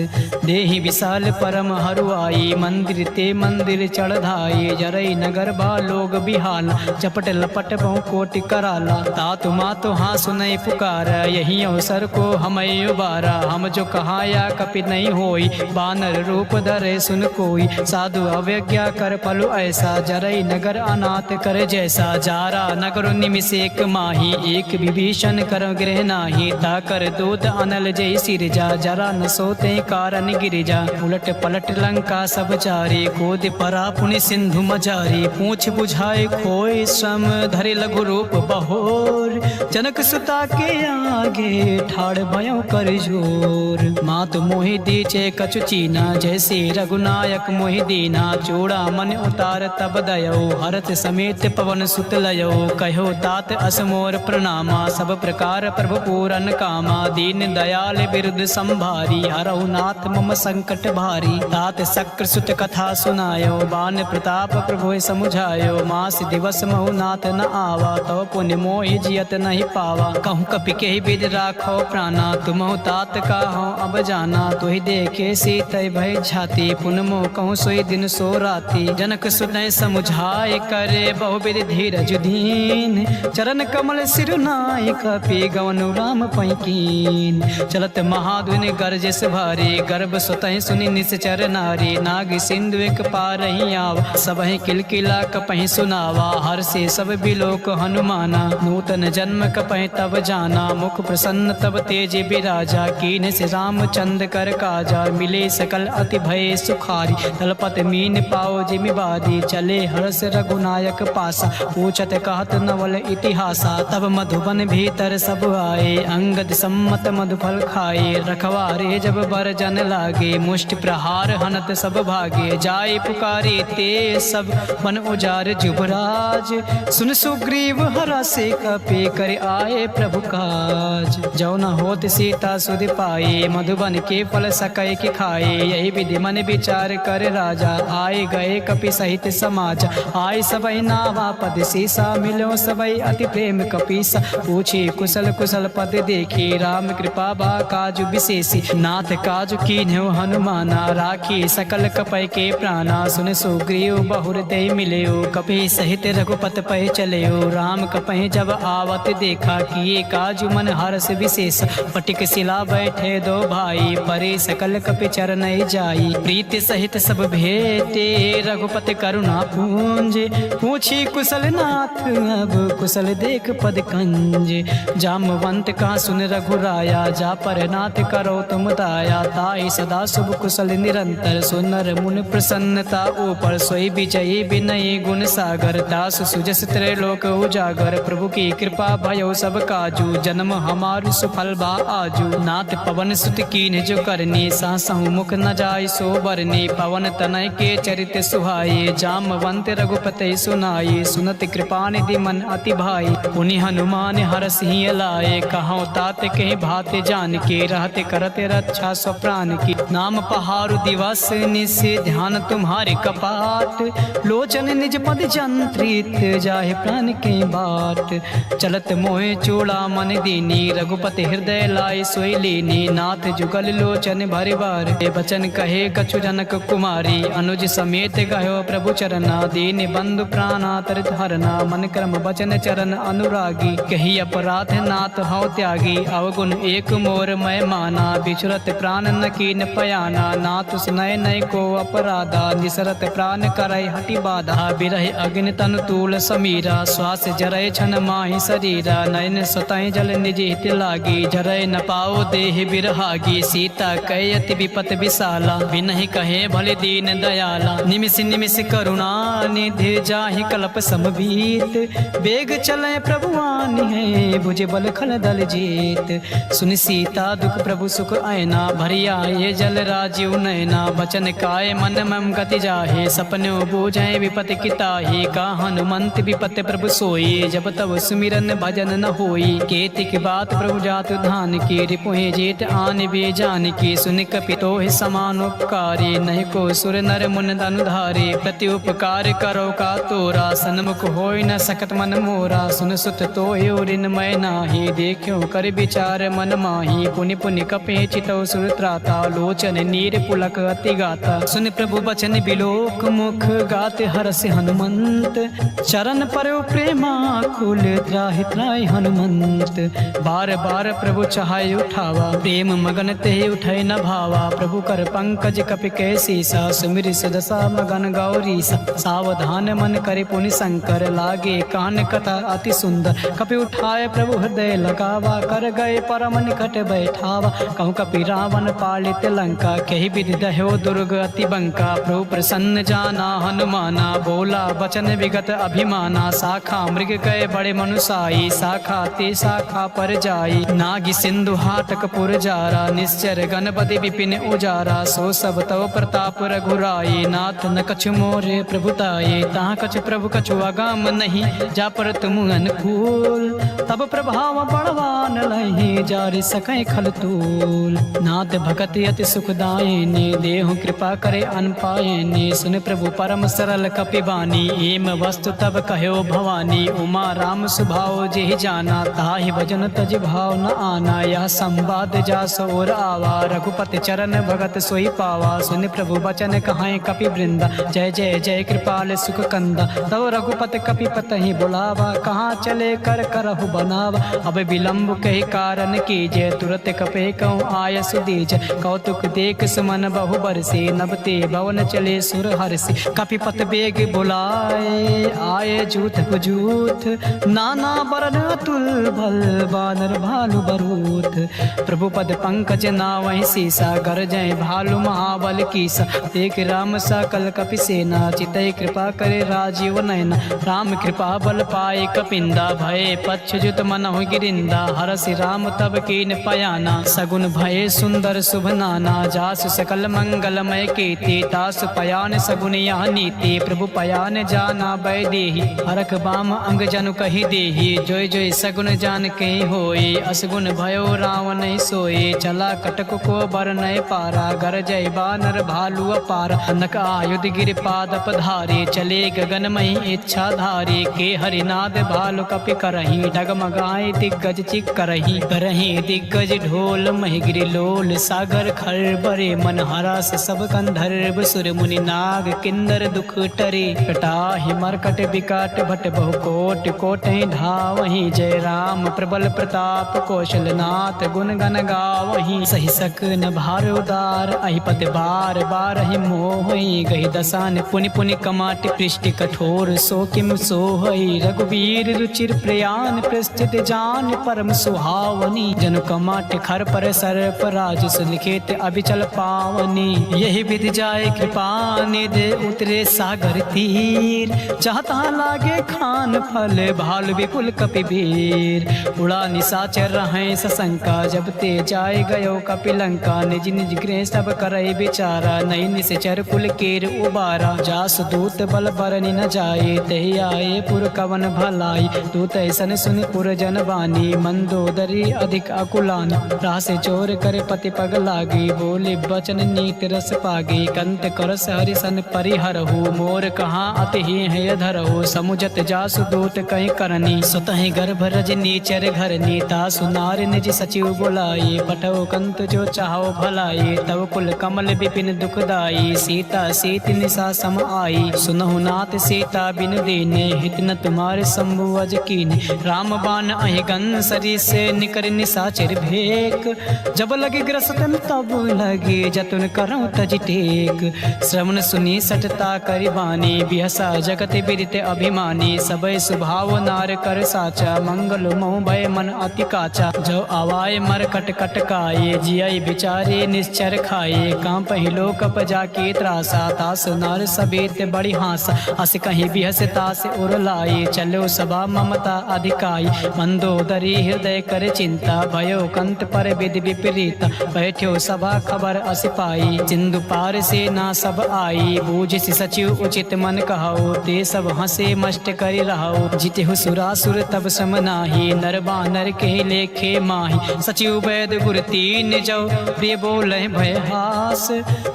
देहि विशाल परम हरुआई मंदिर ते मंदिर चढ़ाई जरई नगर बा लोग बिहाल चपट लपट बहु कोटि कराला तातु मातु हाँ सुनई पुकार यही अवसर को हमें उबारा हम जो कहाया कपि नहीं होई बानर रूप धरे सुन कोई साधु अवज्ञा कर पलु ऐसा जरई नगर अनाथ कर जैसा जारा नगर निमिष एक माही एक विभीषण कर गृह नाही ताकर दूत अनल जय सिरजा जरा न सोते कारण गिरिजा उलट पलट लंका सब चारी कोद परा पुनि सिंधु मजारी पूछ बुझाए खोए श्रम धरे लघु रूप बहोर जनक सुता के आगे ठाड़ भयो कर जोर मात मोहि दीचे कछु चीना जैसे रघुनायक मोहि दीना चूड़ा मन उतार तब दयो हरत समेत पवन सुत लयो कहो तात असमोर प्रणामा सब प्रकार प्रभु पूरन कामा दीन दयाल बिरुद संभारी हरहु नाथ मम संकट भारी तात शक्र सुत कथा सुनायो बान प्रताप प्रभु समुझायो मास दिवस महु नाथ न आवा तो पुण्य मोहि जियत नहीं पावा कहूँ कपि के विद राखो प्राणा तुमहु तात का हो अब जाना तो ही देखे सीत भय झाती पुन मोह कहूँ सोई दिन सो राती जनक सुनय समुझाय करे बहुविध धीरज दीन चरण कमल सिर नाय कपि गवनु राम पैकीन चलत महाधुनि गर्जस भारी गर्भ सुतहि सुनि निस निश्चर नारी, नाग सिंधु एक पार ही आवा, सबहि किलकिला कपहि सुनावा, हर से सब बिलोक हनुमाना, नूतन जन्म कपहि तब जाना, मुख प्रसन्न तब तेज बिराजा, कीन से रामचंद्र कर काजा, मिले सकल अति भय सुखारी, तलपत मीन पाओ जिमि बारी, चले हर्ष रघुनायक पासा, पूछत कहत नवल इतिहासा, तब मधुबन भीतर सब आए, अंगद सम्मत मधुफल खाए, रखवारे जब बर जन लागे, मुष्टि प्रहार हनत सब भागे, जाए पुकारे ते सब मन उजार जुबराज, सुन सुग्रीव हरा से कपे कर आए प्रभु काज, जो न होत सीता सुध पाए, मधुबन के फल सकै के खाए, यही विधि मन विचार कर राजा, आए गए कपि सहित समाज, आए सबई नावा पद सीसा, मिलो सबई अति प्रेम कपीसा, पूछे कुशल कुशल पद देखी, राम कृपा बा काजु विशेषी, नाथ काजु कीन्हु हनुमाना, राखी सकल कपय के प्राणा, सुन सुग्रीव बहुर दे मिलेओ, कपि सहित रघुपत पै चलेओ, राम कपहि जब आवत देखा, किए काजु मन हर्ष विशेष, पटिक शिला बैठे दो भाई, परे सकल कपि चरण जाई, प्रीति सहित सब भेटे, रघुपति करुणा पूंज, पूछी कुशल नाथ अब कुशल देख पद कंज, जामवंत का सुन रघुराया, जा पर नाथ करो तुम दाया, ताई सदा शुभ कुशल निरंतर, सुनर मुन प्रसन्नता ऊपर, सोई विजयी विनयी गुण सागर, दास सुजस त्रैलोक उजागर, प्रभु की कृपा भयो सब काजू, जन्म हमारु सुफल बा आजू, नाथ पवन सुत कीन्ह जो करनी, सासहु मुख न जाय सो बरनी, पवन तनय के चरित सुहाये, जामवंत रघुपति सुनाये, सुनत कृपा निधि मन अति भाई, पुनि हनुमान हरस ही लाए, कहो तात के भात जान के, रहते करते रक्षा स्व प्राण की, नाम पहारु दिवस निस ध्यान तुम्हारे कपाट, लोचन निज पद जंत्रित जाहे प्राण के बाट, चलत मोहे चूड़ा मन दीनी, रघुपति हृदय लाए सोई लीनी, नाथ जुगल लोचन भरि बार, बचन कहे कछु जनक कुमारी, अनुज समेत गयो प्रभु चरना, दीन बंधु प्राणा तरित हरना, मन क्रम बचन चरण अनुरागी, कही अपराध नाथ हौ त्यागी, अवगुण एक मोर मैं माना, बिछुरत प्राण न कीन पयाना, नाथ सुनय नय को अपराधा, निसरत प्राण करय हटि बाधा, बिरहि अग्नि तनु तूल समीरा, श्वास जरय छन माहि शरीरा, नयन सुतय जल निज हित लागी, जरय न पाओ देह बिरहागी, सीता कय अति विपत विशाला, बिनहि कहे भले दीन दयाला, निमिष निमिष करुणा निधि जाहि कल्प समबीत, बेग चले प्रभुआनि है भुज बल खल दल जीत, सुन सीता दुख प्रभु सुख आयना, भरी आए जल राजीव नयना, बचन काय मन मम गति जाहे, सपनो बूझे विपत किताही, का हनुमंत विपत प्रभु सोई, जब तब सुमिरन भजन न होई, केतिक बात प्रभु जात धान की, रिपुहि जेत आन बे जान की, सुन कपितो समान उपकारी, नहीं को सुर नर मुन धनुधारे, प्रति उपकार करो का तोरा, सन्मुख होय न सकत मन मोरा, सुन सुत तो ऋण मैं नाही, देखो कर विचार मन माही, पुनि पुनि कपे चितौ सुर त्राता, लोचन नीर पुलक अति गाता, सुन प्रभु बचन बिलोक मुख, गाते हरस हनुमंत, चरण पर प्रेमा कुल त्राहि त्राहि हनुमंत, बार बार प्रभु चाहे उठावा, प्रेम मगन ते उठै न भावा, प्रभु कर पंकज कपि कै सीसा, सुमिर सदसा मगन गौरी, सावधान मन करे पुनि शंकर, लागे कान कथा अति सुंदर, कपि उठाए प्रभु हृदय लगावा, कर गए परम निकट बैठावा, कहूँ कपि रावण पालित लंका, कही विधि दह्यो दुर्ग अति बंका, प्रभु प्रसन्न जाना हनुमाना, बोला बचन विगत अभिमाना, शाखा मृग गए बड़े मनुसाई, शाखा ते शाखा पर जाई, नागी सिंधु हाटक पुर जारा, निश्चर गणपति विपिन उजारा, सो सब तव प्रताप रघुराई, नाथ न कछु मोरे प्रभुताये, तहाँ कछु प्रभु कछु अगाम नहीं, जा पर तुम अनुकूल, तब प्रभाव बड़वान लहि, जारि सकै खल तूल, नाथ भगत अति सुखदायिनी, देहु कृपा करे अन पायिनी, सुन प्रभु परम सरल कपि बानी, एम वस्तु तब कहो भवानी, उमा राम सुभाव जेहि जाना, ताहि भजन तज भाव न आना, यह संवाद जास और आवा, रघुपति चरण भगत सोई पावा, सुन प्रभु बचन कहाय कपि वृंदा, जय जय जय कृपाल सुख कंदा, तब रघुपति कपि पतहि बुलावा, कहाँ चले कर करहु बनावा, अब विलंब कही कारण कीजय, तुरत कपे कहूँ आयस दीज, कौतुक देख सुमन सुमन बहु बरसे नभते भवन चले सुर हर्षि कपिपत बेग बुलाए आए जूथ पुजूथ नाना बरन अतुल भल बानर भालु बरूथ प्रभु पद पंकज नावहि सीसा गरजय भालु महाबल कीसा देख राम सकल कपि सेना चितय कृपा करे राजीव नयना राम कृपा बल पाए कपिंदा भय पच्छुत मनहु गिरिंदा हरसि राम तब कीन पयाना सगुन भय सुंदर शुभ नाना जासु सकल मंगलमय कीर्ति तासु पयान सगुन यहाँ नीति प्रभु पयान जाना बै देहि हरख बाम अंग जनु कहि देहि जोय जोय सगुन जान के होए असगुन भयो रावण सोए चला कटक को बर नय पारा गर जय बानर भालु अपार अनक आयुध गिर पाद पधारे चले गगन मही इच्छा धारे के हरिनाद भालु कपि करही डगमगाए दिग्गज चिक करही करही दिग्गज ढोल महिगिरि लोल सागर खर बरे मन हरास सब कंधर्व सुर मुनि नाग किन्नर दुख टरे कटाहि मरकट विकट भट बहु कोट कोटहि धावहि जय राम प्रबल प्रताप कौशलनाथ गुण गण गावहि सहि सकन भार उदार अहिपत बार बार ही मोहि गहि दसान पुनि पुनि कमाट पृष्ठ कठोर सो किम सोहई रघुवीर रुचिर प्रयान प्रस्थित जान परम सुहावनी जनु कमाट खर पर सर्प राज सुलिखित अभिचल पावनी यही विधि जाए कृपा निधे उतरे सागर तीर चाहता लागे खान फल भाल विपुल कपिवीर उड़ा निशाचर रहे सशंका जब ते जाए गयो कपिलंका निज निज गृह सब करई बिचारा नई निश्चर कुल केर उबारा जास दूत बल बरनि न जाए तही आए पुर कवन भलाई दूत ऐसन सुन पुर जन बानी मंदोदरी अधिक अकुलानी रास चोर करे पति पग लागी बोले बचन नीत रस पागे कंत करस हरिसन परिहरहु मोर कहाँ अति है धरहु समुझत जासु दूत कहीं करनी स्वतः गर्भ रजनी चर घर नीता सुनार निज सचिव बुलाए पटो कंत जो चाहो भलाई तव कुल कमल विपिन दुखदाई सीता सीत निशा सम आई सुनहु नाथ सीता बिन देने हित न तुम्हारे शंभु अज कीने राम बाण अहि गन सरी से निकर निशाचर भेक जब लगे ग्रसतन तब लगे जतुन करऊं तज टेक श्रवण सुनी सटता करिबानी बिहसा जगत बिदित अभिमानी सबय सुभाव नार कर साचा मंगल मोह भय मन अति काचा जो आवाय मर कट कट काये जिय बिचारे निश्चर खाए कांप हिलो कप जाके त्रासा तास नार सቤत बड़ी हास अस कहीं बिहस तास उर लाए चलो सभा ममता अधिकाई मंदोदरी हृदय कर चिंता भयो कंत पर विधि विपरीत बैठ्यो सभा खबर अस पाई सिंधु पार से ना सब आई बूझ सचिव उचित मन कहो ते सब हंसे मष्ट करि रहो जिते सुरासुर तब सम नाही नर बानर के लेखे माही सचिव वैद गुर तीन जो प्रिय बोले भय हास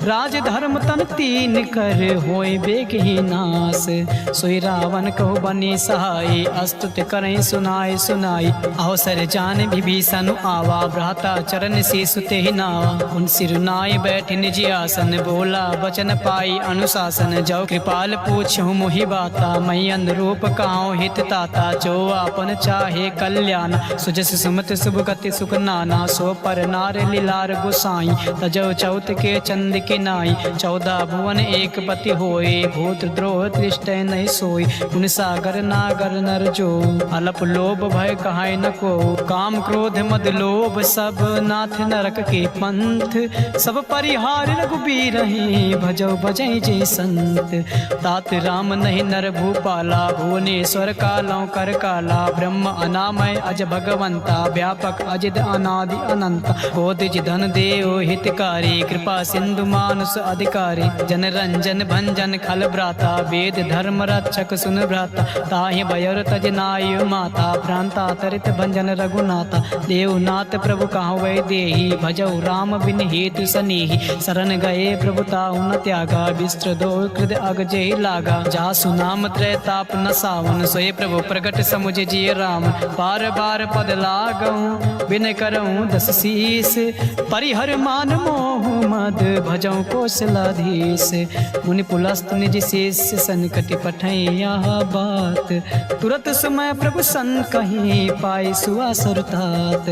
राज धर्म तन तीन कर होय बेग ही नास सोई रावण कहो बनी सहाय अस्तुत करें सुनाए सुनाई अवसर जान विभीषण आवा भ्राता चरण से सुते ही नावा उन सिर नाय बैठ निज आसन बोला वचन पाई अनुशासन जो कृपाल पूछूं मोहि बाता मई अनुरूप काहू हित ताता जो आपन चाहे कल्याण सुजस सुमत शुभ गति सुख नाना सो पर नार लीलार गुसाई तजो चौथ के चंद के नाई 14 भुवन एक पति होए भूत द्रोह दृष्ट नहीं सोई उन सागर नागर नर जो अलप लोभ भय कहाय न को काम क्रोध मद लोभ सब नाथ नरक के पंथ सब परिहार रघुबीर रही भजो भजई जय संत तात राम नहीं नर भूपाला भुवनेश्वर कालों कर काला ब्रह्म अनामय अज भगवंता व्यापक अजिद अनादि अनंत बोधिज धन देव हितकारी कृपा सिंधु मानुष अधिकारी जन रंजन भंजन खल भ्राता वेद धर्म रक्षक सुन भ्राता ताहि भयर तज नाय माता प्रांता तरित भंजन रघुनाथा देवनाथ प्रभु कहाँ वै देहि भजौ राम बिन हेतु सनेहि शरण गए प्रभुता उन त्यागा विस्त्र दो कृद अग जय लागा जासु नाम त्रय ताप न सावन सोए प्रभु प्रगट समुझ जिय राम बार बार पद लागऊं बिन करऊं 10 शीस परिहर मान मोह मद भजौ कौशलाधीश मुनि पुलस्त निज शेष संकट पठैया बात तुरत समय प्रभु सन कहीं पाई सुआ सुरतात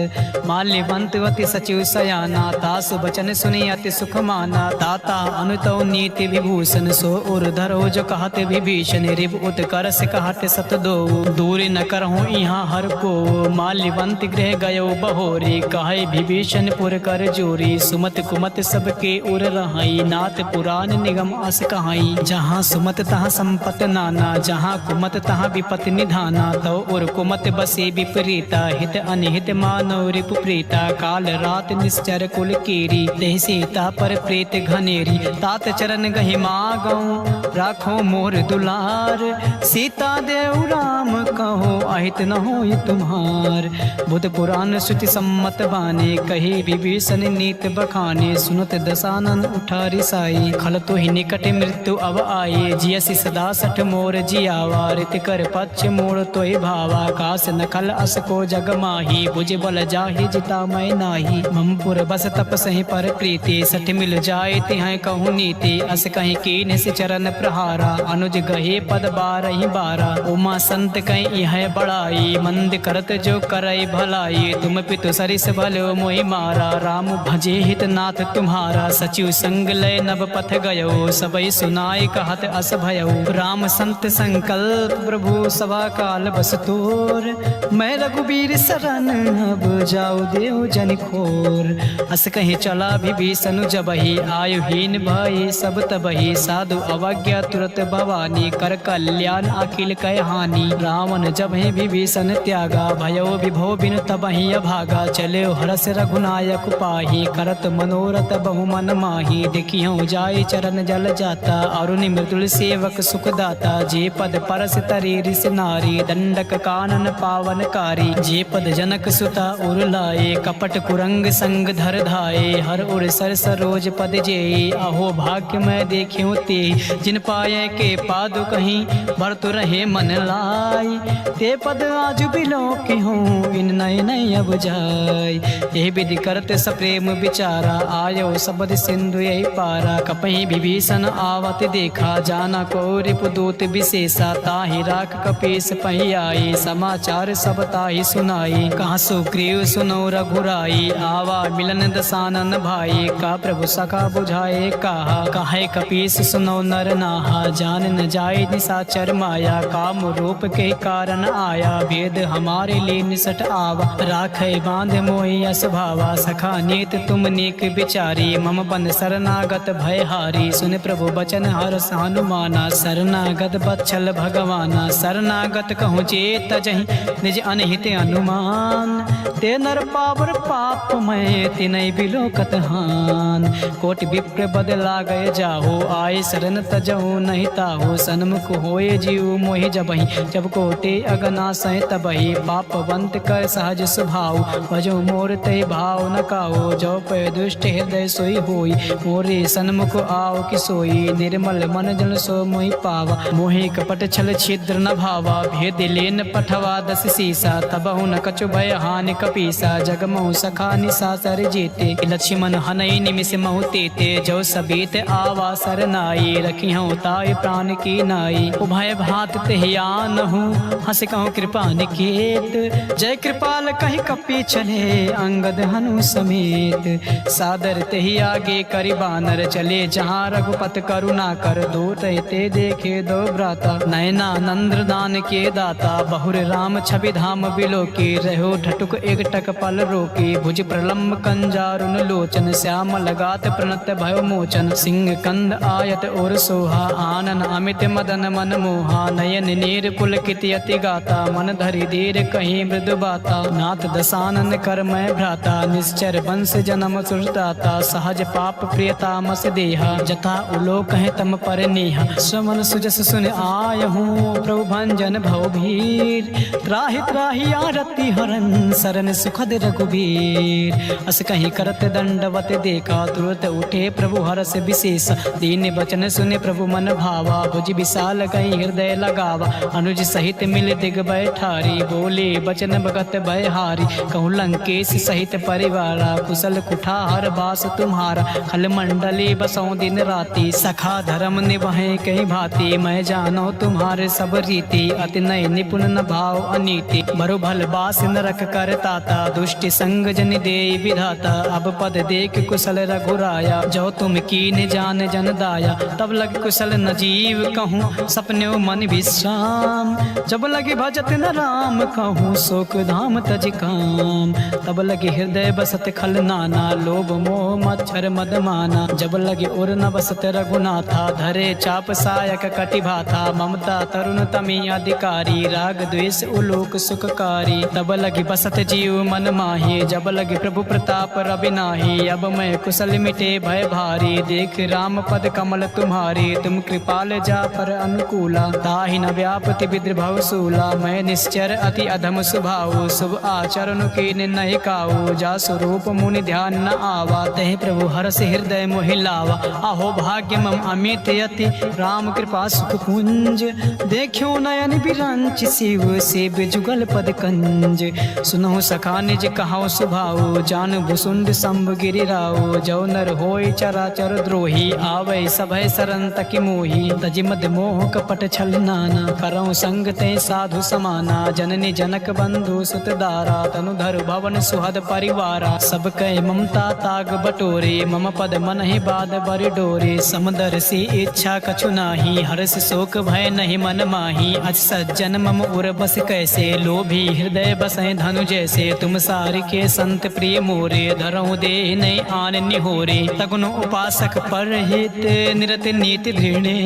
माल्यवंत वति सचिव सयाना तासु बचन सुनी अति सुख माना। दाता अनुतो नीति विभूषण सो उर धरो जो कहते विभीषण। रिप उत्कर से कहते सत दो दूर न करहूँ यहाँ हर को। माल्यवंत गृह गयो बहोरी कहे विभीषण पुर कर जोरी। सुमत कुमत सबके उर रहाई नाथ पुराण निगम अस कहाई। जहाँ सुमत तहाँ संपत नाना जहाँ कुमत तहाँ विपत निधाना। तो उर कुमत बसे विपरीता हित अनिहित मानव रिपु प्रीता। काल रात निश्चर कुल कीरी देह सीता पर प्रीत घनेरी। तात चरण गहि मागऊं राखो मोर दुलार। सीता देव राम कहो अहित न होई तुम्हार। बुध पुराण श्रुति सम्मत बाने कही विभीषण नीत बखाने। सुनत दसानन उठा रिसाई खल तो ही निकट मृत्यु अब आए। जियसि सदा सठ मोर जियावा रित कर पक्ष मोर तोय भावा। कास नखल अस को जग माही भुज बल जाहि जिता मैं नाही। ममपुर बस तप सही पर प्रीति सठ मिल जाए तिहाय कहूँ नीति। अस कहीं कीन से चरण प्रहारा अनुज गहे पद बारहि बारा। उमा संत कहीं यह बड़ाई मंद करत जो करई भलाई। तुम पितु सरिस भलो मोहि मारा राम भजे हित नाथ तुम्हारा। सचिव संग लय नभ पथ गयो सबई सुनाई कहत अस भयो। राम संत संकल्प प्रभु सभा काल बस तोर। मैं रघुबीर शरण अब जाऊ देव जन खोर। अस कहीं चला विभीषण जबहि आयुहीन भय सब तबहि। साधु अवज्ञा तुरत भवानी कर कल्याण अखिल कह हानि। रावण जबहि विभीषण त्यागा भयो विभो बिन तबहि अभागा। चले हरस रघुनायक पाही करत मनोरथ बहु मन माही। देखियो जाय चरण जल जाता अरुण मृदुल सेवक सुखदाता। जे पद परस तरी ऋष नारी दंडक कानन पावन कारी। जे पद जनक सुता उर लाए कपट कुरंग संग धर धाये। हर उर सर सरोज पद जेई अहो भाग्य मैं देखियो ते। जिन पाए के पादु कहीं भरत रहे मन लाई। ते पद आज बिलो की हूँ इन नय नय अब जाय। यह विधि करते सप्रेम विचारा आयो सबद सिंधु यही पारा। कपहि विभीषण आवत देखा जाना को रिपुदूत विशेषा। ताहि राख कपीस पही आई समाचार सब ताहि सुनाई। कहाँ सुग्रीव सुनो रघुराई आवा मिलन दसानन भाई। का प्रभु सखा बुझाए कहा कहे कपीस सुनो नर नाहा। जान न जाए निशाचर माया काम रूप के कारण आया। भेद हमारे लिए निसट आवा राखे बांध मोहि यस भावा। सखा नीत तुम नेक विचारी मम बन शरणागत भय हारी। सुन प्रभु बचन हरस हनुमाना शरणागत बच्छल भगवाना। शरणागत कहूँ चेत जहि निज अनहित अनुमान। ते नर पावर पाप मैं तिनय बिलोकत हान। कोटि विप्र बदला गए जाहो आए शरण तजहु नहीं ताहो। सन्मुख होए जीव मोहि जबहि जब कोटे अगना सह तबहि। पापवंत कर सहज स्वभाव भजो मोर ते भाव न काओ। जो पे दुष्ट हृदय सोई होई मोरे सन्मुख आओ कि सोई। निर्मल मन जल सो मोहि पावा मोहि कपट छल छिद्र न भावा। भेद लेन पठवा दस सीसा तबहु न कछु भय हानि कपीसा। जगमहु सखा निशाचर जेते लक्ष्मण हनई निमिष महु तेते। जो सबीत आवा सरनाई रखिहु ताय प्राण की नाई। उभय भात तेहियान हूँ हंस कहूँ कृपा निकेत। जय कृपाल कही कपी चले अंगद हनु समेत। सादर तेहि आगे करि बानर चले जहाँ रघुपत करुणा कर। दो रहते देखे दो भ्राता नयना नंद्र दान के दाता। बहुर राम छवि धाम बिलो के रहो ठटुक एक टक पल रोके। भुज प्रलम्ब कंजारुन लोचन श्याम लगात प्रणत भयो मोचन। सिंह कंद आयत और सोहा आनन अमित मदन मन मोहा। नयन नीर पुलकित यति गाता मन धरि धीर कहीं मृदु बाता। नाथ दसानन कर मैं भ्राता निश्चर वंश जन्म सुरदाता। सहज पाप प्रियता मस देहा जथा उलोक है तम पर नेहा। समन सुजस सुन आय हूँ प्रभु भंजन भव भीर। त्राहि त्राहि आरती हरन सरन सुखद रघुबीर। अस कहीं करत दंडवत देखा तुरत उठे प्रभु हरस विशेष। दीन वचन सुने प्रभु मन भावा भुज विशाल गई हृदय लगावा। अनुज सहित मिल दिग बैठारी बोले बचन भगत भयहारी। कहूँ लंकेश सहित परिवारा कुशल कुठार बास तुम्हारा। खल मंडले बसों दिन राति सखा धर्म निभाए कहीं भांति। मैं जानो तुम्हारे सब रीति अति नय निपुण न भाव अनीति। बरु भल बास नरक कर ताता दुष्ट संग जन दे विधाता। अब पद देख कुशल कुशल रघुराया। जो तुम कीन जान जन दाया, तब लग कुशल न जीव कहूँ सपने मन विश्राम। जब लगे भजत न राम कहूँ शोक धाम तज काम। तब लगे हृदय बसत खल नाना, लोभ मोह मच्छर मद माना। जब लगे उर न बसत रघुनाथा, धरे चाप सायक कटिभाथा। ममता तरुण तमी अधिकारी, राग द्वेष उलोक सुखकारी। तब लगे बसत जीव मन माही, जब लगे प्रभु प्रताप रवि नाही। अब मैं कुशल मिटे भय भारी, देख राम पद कमल तुम्हारी। तुम कृपाल जा पर अनुकूला, ताहि न व्यापति विद्रभव सूला। मैं निश्चर अति अधम स्वभाव, शुभ आचरण कीन नहीं काऊ। जा स्वरूप मुनि ध्यान न आवा, तहि प्रभु हरष हृदय मोहि लावा। आहो भाग्य मम अमित यति, राम कृपा सुख पुंज। देखियो नयन बिरंच, शिव सेव जुगल पद कंज। सुनहु सखा निज कहाओ सुभाओ, जान भुसुंड शंभ गिरिराओ। जो नर होय चराचर द्रोही, आवै सभय सरन तकि मोही। तजि मद मोह कपट छल नाना, करऊँ संग ते साधु समाना। जननी जनक बंधु सुत दारा, तनुधर भवन सुहद परिवारा। सब कह ममता ताग बटोरे, मम पद मन ही बाद बर डोरे। समदर सी इच्छा कछु नाही, हर्ष शोक भय नहीं मन माही। अज सज्जन मम उर बस कैसे, लोभी हृदय बसै धनु जैसे। तुम सारि के संत प्रिय मोरे, धरऊँ दे नहीं आन निहोरे। तगुन उपासक पर हित, निरत नीति धृणे।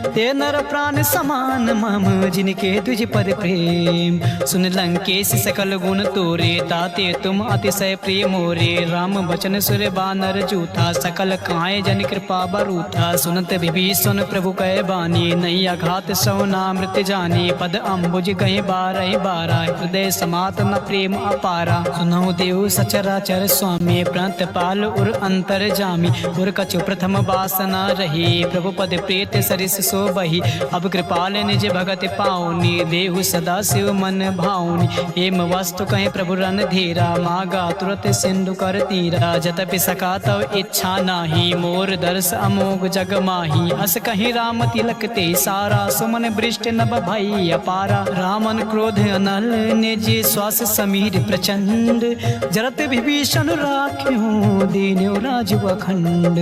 ते नर प्राण समान मम, जिनके तुझ पद प्रेम। सुन लंकेश सकल गुण तोरे, ताते तुम अतिशय प्रिय मोरे। राम बचन सुर बानर जूथा, सकल काए जन कृपा बरूथा। सुनत विभीषण प्रभु कह बानी, नहीं अघात सौनामृत जानी। पद अम्बुज कहीं बारह बारा, हृदय समात न प्रेम अपारा। सुनहु देव सचराचर स्वामी, प्रांत पाल उर अंतर जामी। उर कछु प्रथम वासना रही, प्रभु पद प्रेत सरिस सो बही। अब कृपाल निज भगत पाऊनी, देहु सदा शिव मन भाऊनी। एम वस्तु कहीं प्रभु रन धीरा, मागा तुरत सिंधु कर तीरा। जतपि सका तव इच्छा नाही, मोर दर्श अमोघ जग माही। अस कहीं राम तिलक ते सारा, सुमन बृष्ट नभ भई अपारा। रामन क्रोध अनल, निज श्वास समीर प्रचंड। जरत विभीषण राख्यो, दीन्यो राजु अखंड।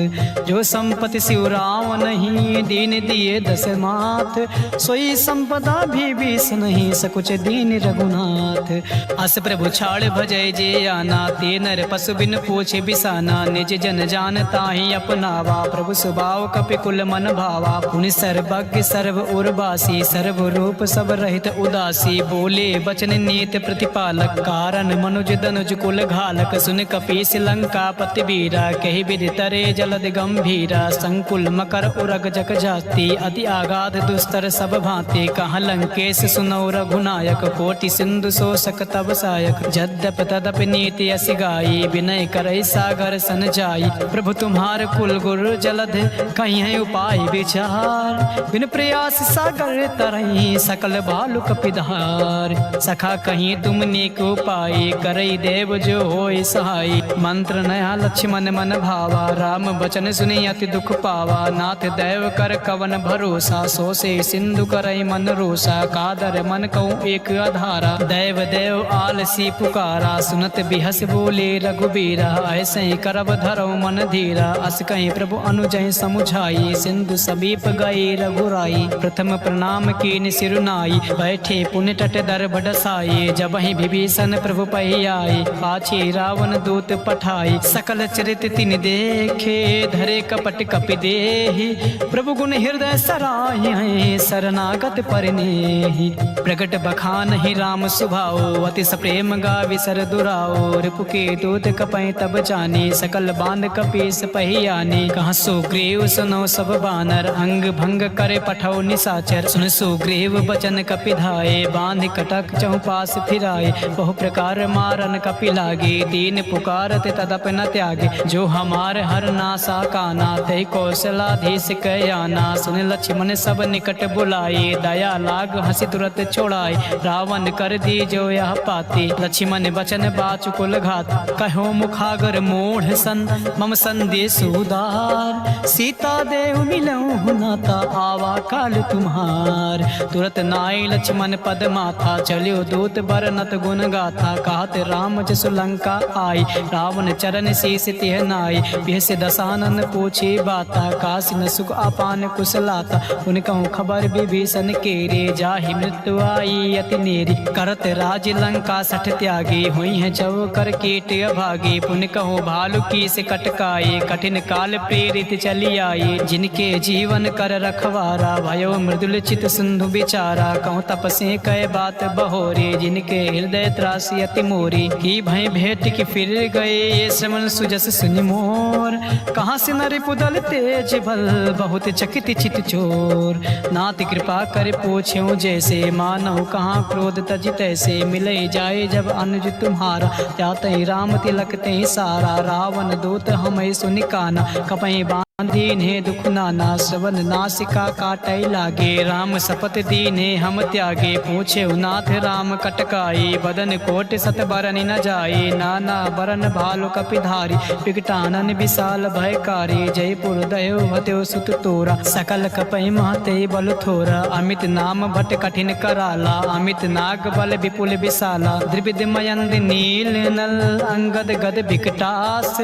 जो संपत्ति शिव राम नहीं, दीन दिए दस माथ। सोई संपदा विभीषण नहीं, सकुच दीन रघुनाथ। अस प्रभु छाड़ भजय जे आना, ते नर पशु बिन पूछे बिसाना। निज जन जान ताहि अपनावा, प्रभु स्वभाव कपिकुल मन भावा। पुनि सर्वज्ञ सर्व उर्वासी, सर्व रूप सब रहित उदासी। बोले बचन नीत प्रतिपालक, कारण मनुज दनुज कुल घालक। सुन कपीस लंका पति बीरा, कही विधि तरे जलद गंभीरा। संकुल मकर उरग जग जाति, अति आगाध दुस्तर सब भांति। कहाँ लंकेश सुनौ रघुनायक, कोटि सिंधु शोषक तब सायक। जद्यप तदप नीति अस गाई, विनय करई सागर सन जाई। प्रभु तुम्हार कुल गुरु जलध, कहीं है उपाय विचार। बिन प्रयास सागर तरई, सकल बालु कपिधार। सखा कहीं तुम नेक उपाय, करई देव जो होय सहाय। मंत्र नया लक्ष्मण मन भावा, राम बचन सुनि अति दुख पावा। नाथ दैव कर कवन भरोसा, सो से सिंधु करई मन रोसा। कादर मन कहूँ एक आधारा, दैव देव आलसी पुकारा। सुनत बिहस बोले रघुबीरा, ऐसे ही करब धरो मन धीरा। अस कहीं प्रभु अनुजय समुझाई, सिंधु समीप गए रघुराई। प्रथम प्रणाम कीन सिरुनाई, बैठे पुण्य तट दर बडसाई। जब ही विभीषण प्रभु पही आए, पाछे रावण दूत पठाई। सकल चरित तिन देखे, धरे कपट कपि देहि। प्रभु गुण हृदय सराहि, शरणागत परिनेहि। प्रगट बखान ही राम सुभाओ, अति प्रेम गावि सर दुराओ। रिपु के दूत कपै तब जाने, सकल बांध कपीस पही आने। कहाँ सुग्रीव सुनो सब बानर, अंग भंग करे पठौ निशाचर। सुन सुग्रीव बचन कपि धाये, बांध कटक चहुपास फिराए। बहु प्रकार मारन कपि लागे, दीन पुकारत तदप न त्यागे। जो हमार हर नासा काना, ते कौशलाधीश कयाना। सुन लक्ष्मण सब निकट बुलाए, दया लाग हंसी तुरत छोड़ाए। रावण कर दी जो यह पाते, लक्ष्मण बचन बाचु कुल घात। कहो मुखागर मोढ़ सन, मम संदेश उदार। सीता देव मिलऊँ नाता, आवा काल तुम्हार। तुरत नाई लक्ष्मण पद माथा, चलियो दूत बरनत गुण गाथा। कहत राम जसु लंका आई, रावण चरण शीस तिह नाई। बिह से दसानन पूछी बाता काशी न सुख अपान कुशलाता। उन कहूँ खबर विभीषण केरे जाहि मृत्यु आई अति नेरी। करत राज लंका सठ त्यागी हुई है चौकर कीट अभागी। पुन कहूँ भालू की से कटकाई कठिन काल प्रेरित चली आई। जिनके जीवन कर रखवारा भयो मृदुल चित सिंधु बिचारा। कहूँ तपसे कह बात बहोरी जिनके हृदय त्रासी अति मोरी। की भय भेंट की फिर गए ये श्रवण सुजस सुनि मोर। कहाँ से नर पुदल तेज बल बहुत चकित चित चोर। नाथ कृपा कर पूछ्यो जैसे मानव कहाँ क्रोध तज तैसे। मिले जाए जब अनुज तुम्हारा जाते राम तिलक ते सारा। रावण दूत हमें सुनि काना कपहि दीने दुख नाना। श्रवण नासिका काटै लागे राम शपथ दीने हम त्यागे। पूछे नाथ राम कटकाई बदन कोट सत बरन न जाई। नाना बरन भालु कपिधारी विकटानन विशाल भयकारी। जयपुर दयो हत्यो सुत तोरा सकल कपै महते बल थोरा। अमित नाम भट कठिन कराला अमित नाग बल विपुल विशाला। द्रिविद मयंद नील नल अंगद गद विकटास।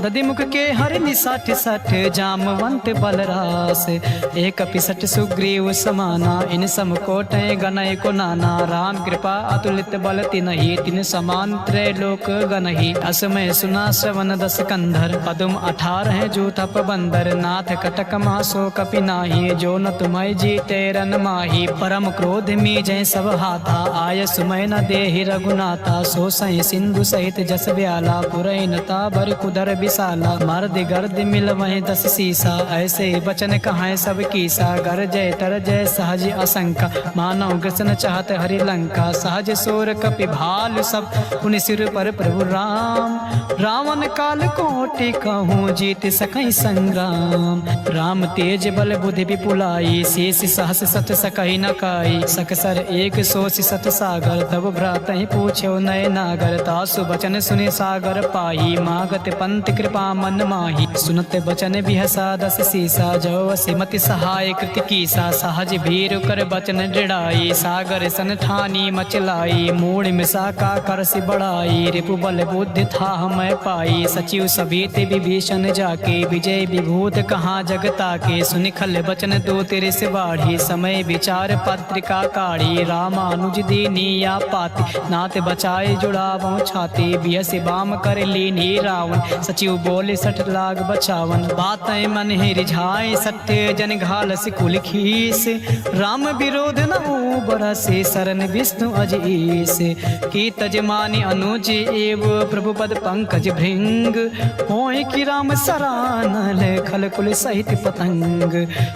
दधिमुख के हर निसाठ सठ जामवंत बलरास। एक पिसठ सुग्रीव समाना इन सम कोटय गणय को नाना। राम कृपा अतुलित बल तिनहि तिन समान त्रैलोक गणहि। असमय सुना श्रवण दस कंधर पदुम 18 जो थप बंदर। नाथ कटक मासो कपि नाही जो न तुम्हें जीते रन माही। परम क्रोध मी जय सब हाथा आय सुमय न देहि रघुनाथा। सो सही सिंधु सहित जस ब्याला पुरई नता बर कुदर विशाला। मर्द गर्द मिल वहीं दस सीसा ऐसे बचन कहाँ सब कीसा। गर जय तर जय सहज असंका मानव ग्रसन चाहत हरि लंका। सहज सोर कपि भालु सब पुनि सिर पर प्रभु राम। रावण काल कोटि कहूँ जीत सकई संग्राम। राम तेज बल बुद्धि विपुलाई शेष सहस सत सकई न काई। सकसर एक सोच सत सागर तब भ्रात पूछो नय नागर। तासु बचन सुनि सागर पाही मागत पंत कृपा मन माही। सुनत बचन बिहसा दस सीसा जो सिमति सहाय कृति कीसा। सहज भीर कर बचन दृढ़ाई सागर सन ठानी मचलाई। मूढ़ मिसा का कर से बढ़ाई रिपु बल बुद्धि था मैं पाई। सचिव सभीत विभीषण जाके विजय विभूत कहाँ जगता के। सुनिखल बचन दो तेरे से बाढ़ी समय विचार पत्रिका काढ़ी। रामानुज दीनी या पाती नाथ बचाए जुड़ावों छाती। बियस बाम कर लीनी रावण सचिव बोले 60 लाख बचावन। बातें मन ही रिझाए सत्य जन घालस कुल खीस। राम विरोध न बरसे शरण विष्णु अजीस। की तजमानी अनुज एव प्रभु पद पंकज भृंग। होय कि राम सरानल खल कुल सहित पतंग।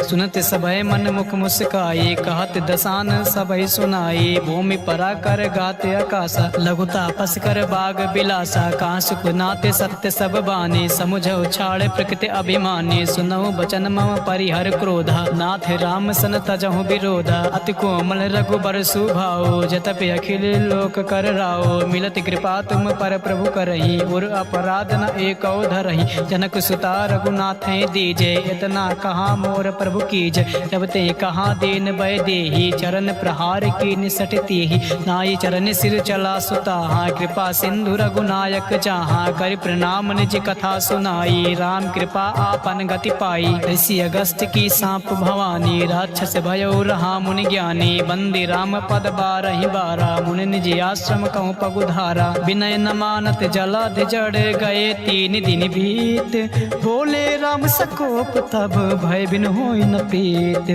सुनत सभय मन मुख मुस्काए कहत दसान सभय सुनाए। भूमि परा कर गाते आकाशा लघुता पस कर बाग बिलासा। कांसुक नाते सत्य सब बाने समुझो छाड़ प्रकृति अभिमानी। सुनौ बचन मम परिहर क्रोधा नाथ राम सन तजहु विरोधा। अति कोमल रघुबर सुभाओ जतपि अखिल लोक कर राओ। मिलत कृपा तुम पर प्रभु करही और अपराध न एको धरही। जनक सुता रघुनाथ दीजे इतना कहाँ मोर प्रभु कीज। जब ते कहाँ देन भय देही चरण प्रहार की निसटती ही। नाई चरण सिर चला सुता कृपा सिंधु रघुनायक जहाँ। कर प्रणाम निज कथा सुनाई राम कृपा आपन गति पाई। ऋषि अगस्त की सांप भवानी राक्षस भयो रहा मुनि ज्ञानी। बंदी राम पद बारहि बारा मुनि निज आश्रम कहूँ पगुधारा। विनय न मानत जलद जड़ गए 3 दिन बीत। बोले राम सकोप तब भय बिन होई न प्रीत।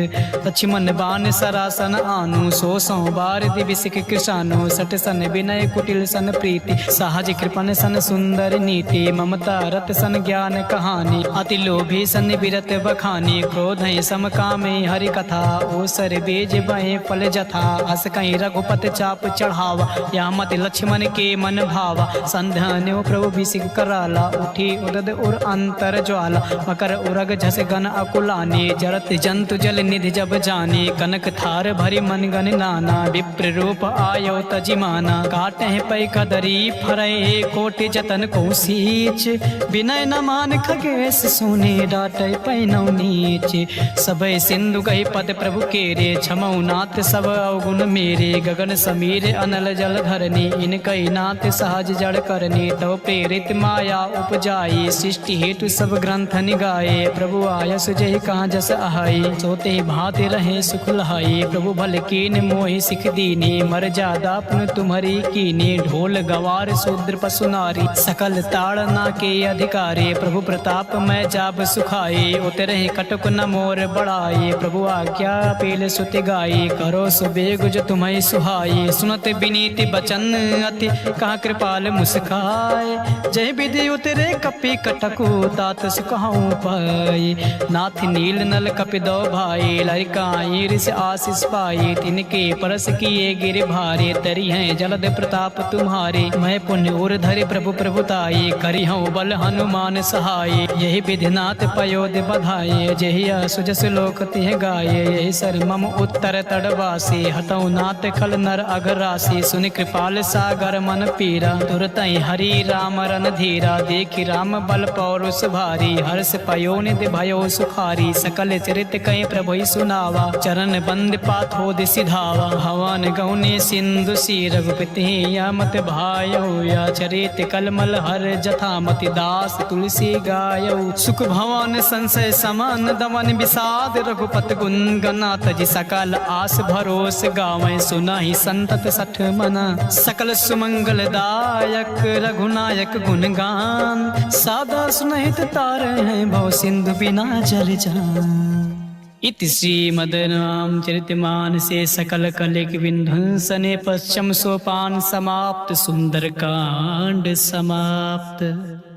लक्ष्मण बाण सरासन आनु सो बार दिविसिक कृषानु। सट सन विनय कुटिल सन प्रीति सहज कृपन सन सुंदर नीति। ममता रत सन ज्ञान कहानी अति लोभी सन विरत बखानी। क्रोध सम कामे हरि कथा ओसर बेज बहे फल जथा। अस कहीं रघुपत चाप चढ़ावा या मत लक्ष्मण के मन भावा। संध्यान्यो प्रभु विसिक कराला उठी उदद उर अंतर ज्वाला। मकर उरग झस गन अकुलाने जरत जंतु जल निधि जब जाने। कनक थार भरी मन गन नाना विप्र रूप आयो तजिमाना। काटे पै कदरी फरे कोटि जतन को सींच। विनय न मान खगेश सुन सने डाटे पैनौ नीचे। सबे सिंधु गही पद प्रभु केरे, क्षमौ नाथ सब अवगुण मेरे। गगन समीर अनल जल धरनी, इनकई नाथ सहज जड़ करनी। तव प्रेरित माया उपजाई, सृष्टि हेतु सब ग्रंथ निगाए। प्रभु आयस जहि कहाँ जस आहाई, सोते भांति रहे सुख लहाई। प्रभु भल कीन मोहि सिख दीनी, मर्यादा पुन तुम्हारी कीनी। ढोल गवार शूद्र पशु नारी, सकल ताड़ना के अधिकारी। प्रभु प्रताप मैं जाब सुखाए, उतरे कटक न मोर बढ़ाए। प्रभु आज्ञा पील सुति गाई, करो सुबेग जो तुम्हें सुहाई। सुनत विनीति बचन अति, कहा कृपाल मुस्काए। जय विधि उतरे कपि कटकु, तात सुखाऊं पाई। नाथ नील नल कपि दो भाई, लरिकाई ऋषि आशीष पाई। तिनके परस किए गिर भारे, तरी हैं जलद प्रताप तुम्हारे। मैं पुण्य उर धरि प्रभु प्रभुताई, करी हूँ बल हनुमान सहाय। यही विधिनाथ पयोध बधाये, जहि सुजस लोक तिह गाये। यही सर मम उत्तर तड़वासी, हतौ नाथ खल नर अघरासी। सुनि कृपाल सागर मन पीरा, तुरत हरि राम रन धीरा। देखि राम बल पौरुष भारी, हर्ष पयो निधि भयो सुखारी। सकल चरित कई प्रभु सुनावा, चरण बंद पाथोद सिधावा। हवन गौने सिंधु सी, रघुपति या मत भायो। या चरित कलमल हर जथामति, दास तुलसी गायो। सुख भवन संशय समान, दमन विषाद रघुपत गुण गनाथ जी। सकल आस भरोस गावें, सुनाहि संतत सठ मना। सकल सुमंगल दायक रघुनायक गुणगान, सादा सुनहित तारे हैं भव सिंधु बिना जल जान। इति श्रीमद्रामचरितमानसे सकल कलिक विध्वंसने पश्चिम सोपान समाप्त। सुंदर कांड समाप्त।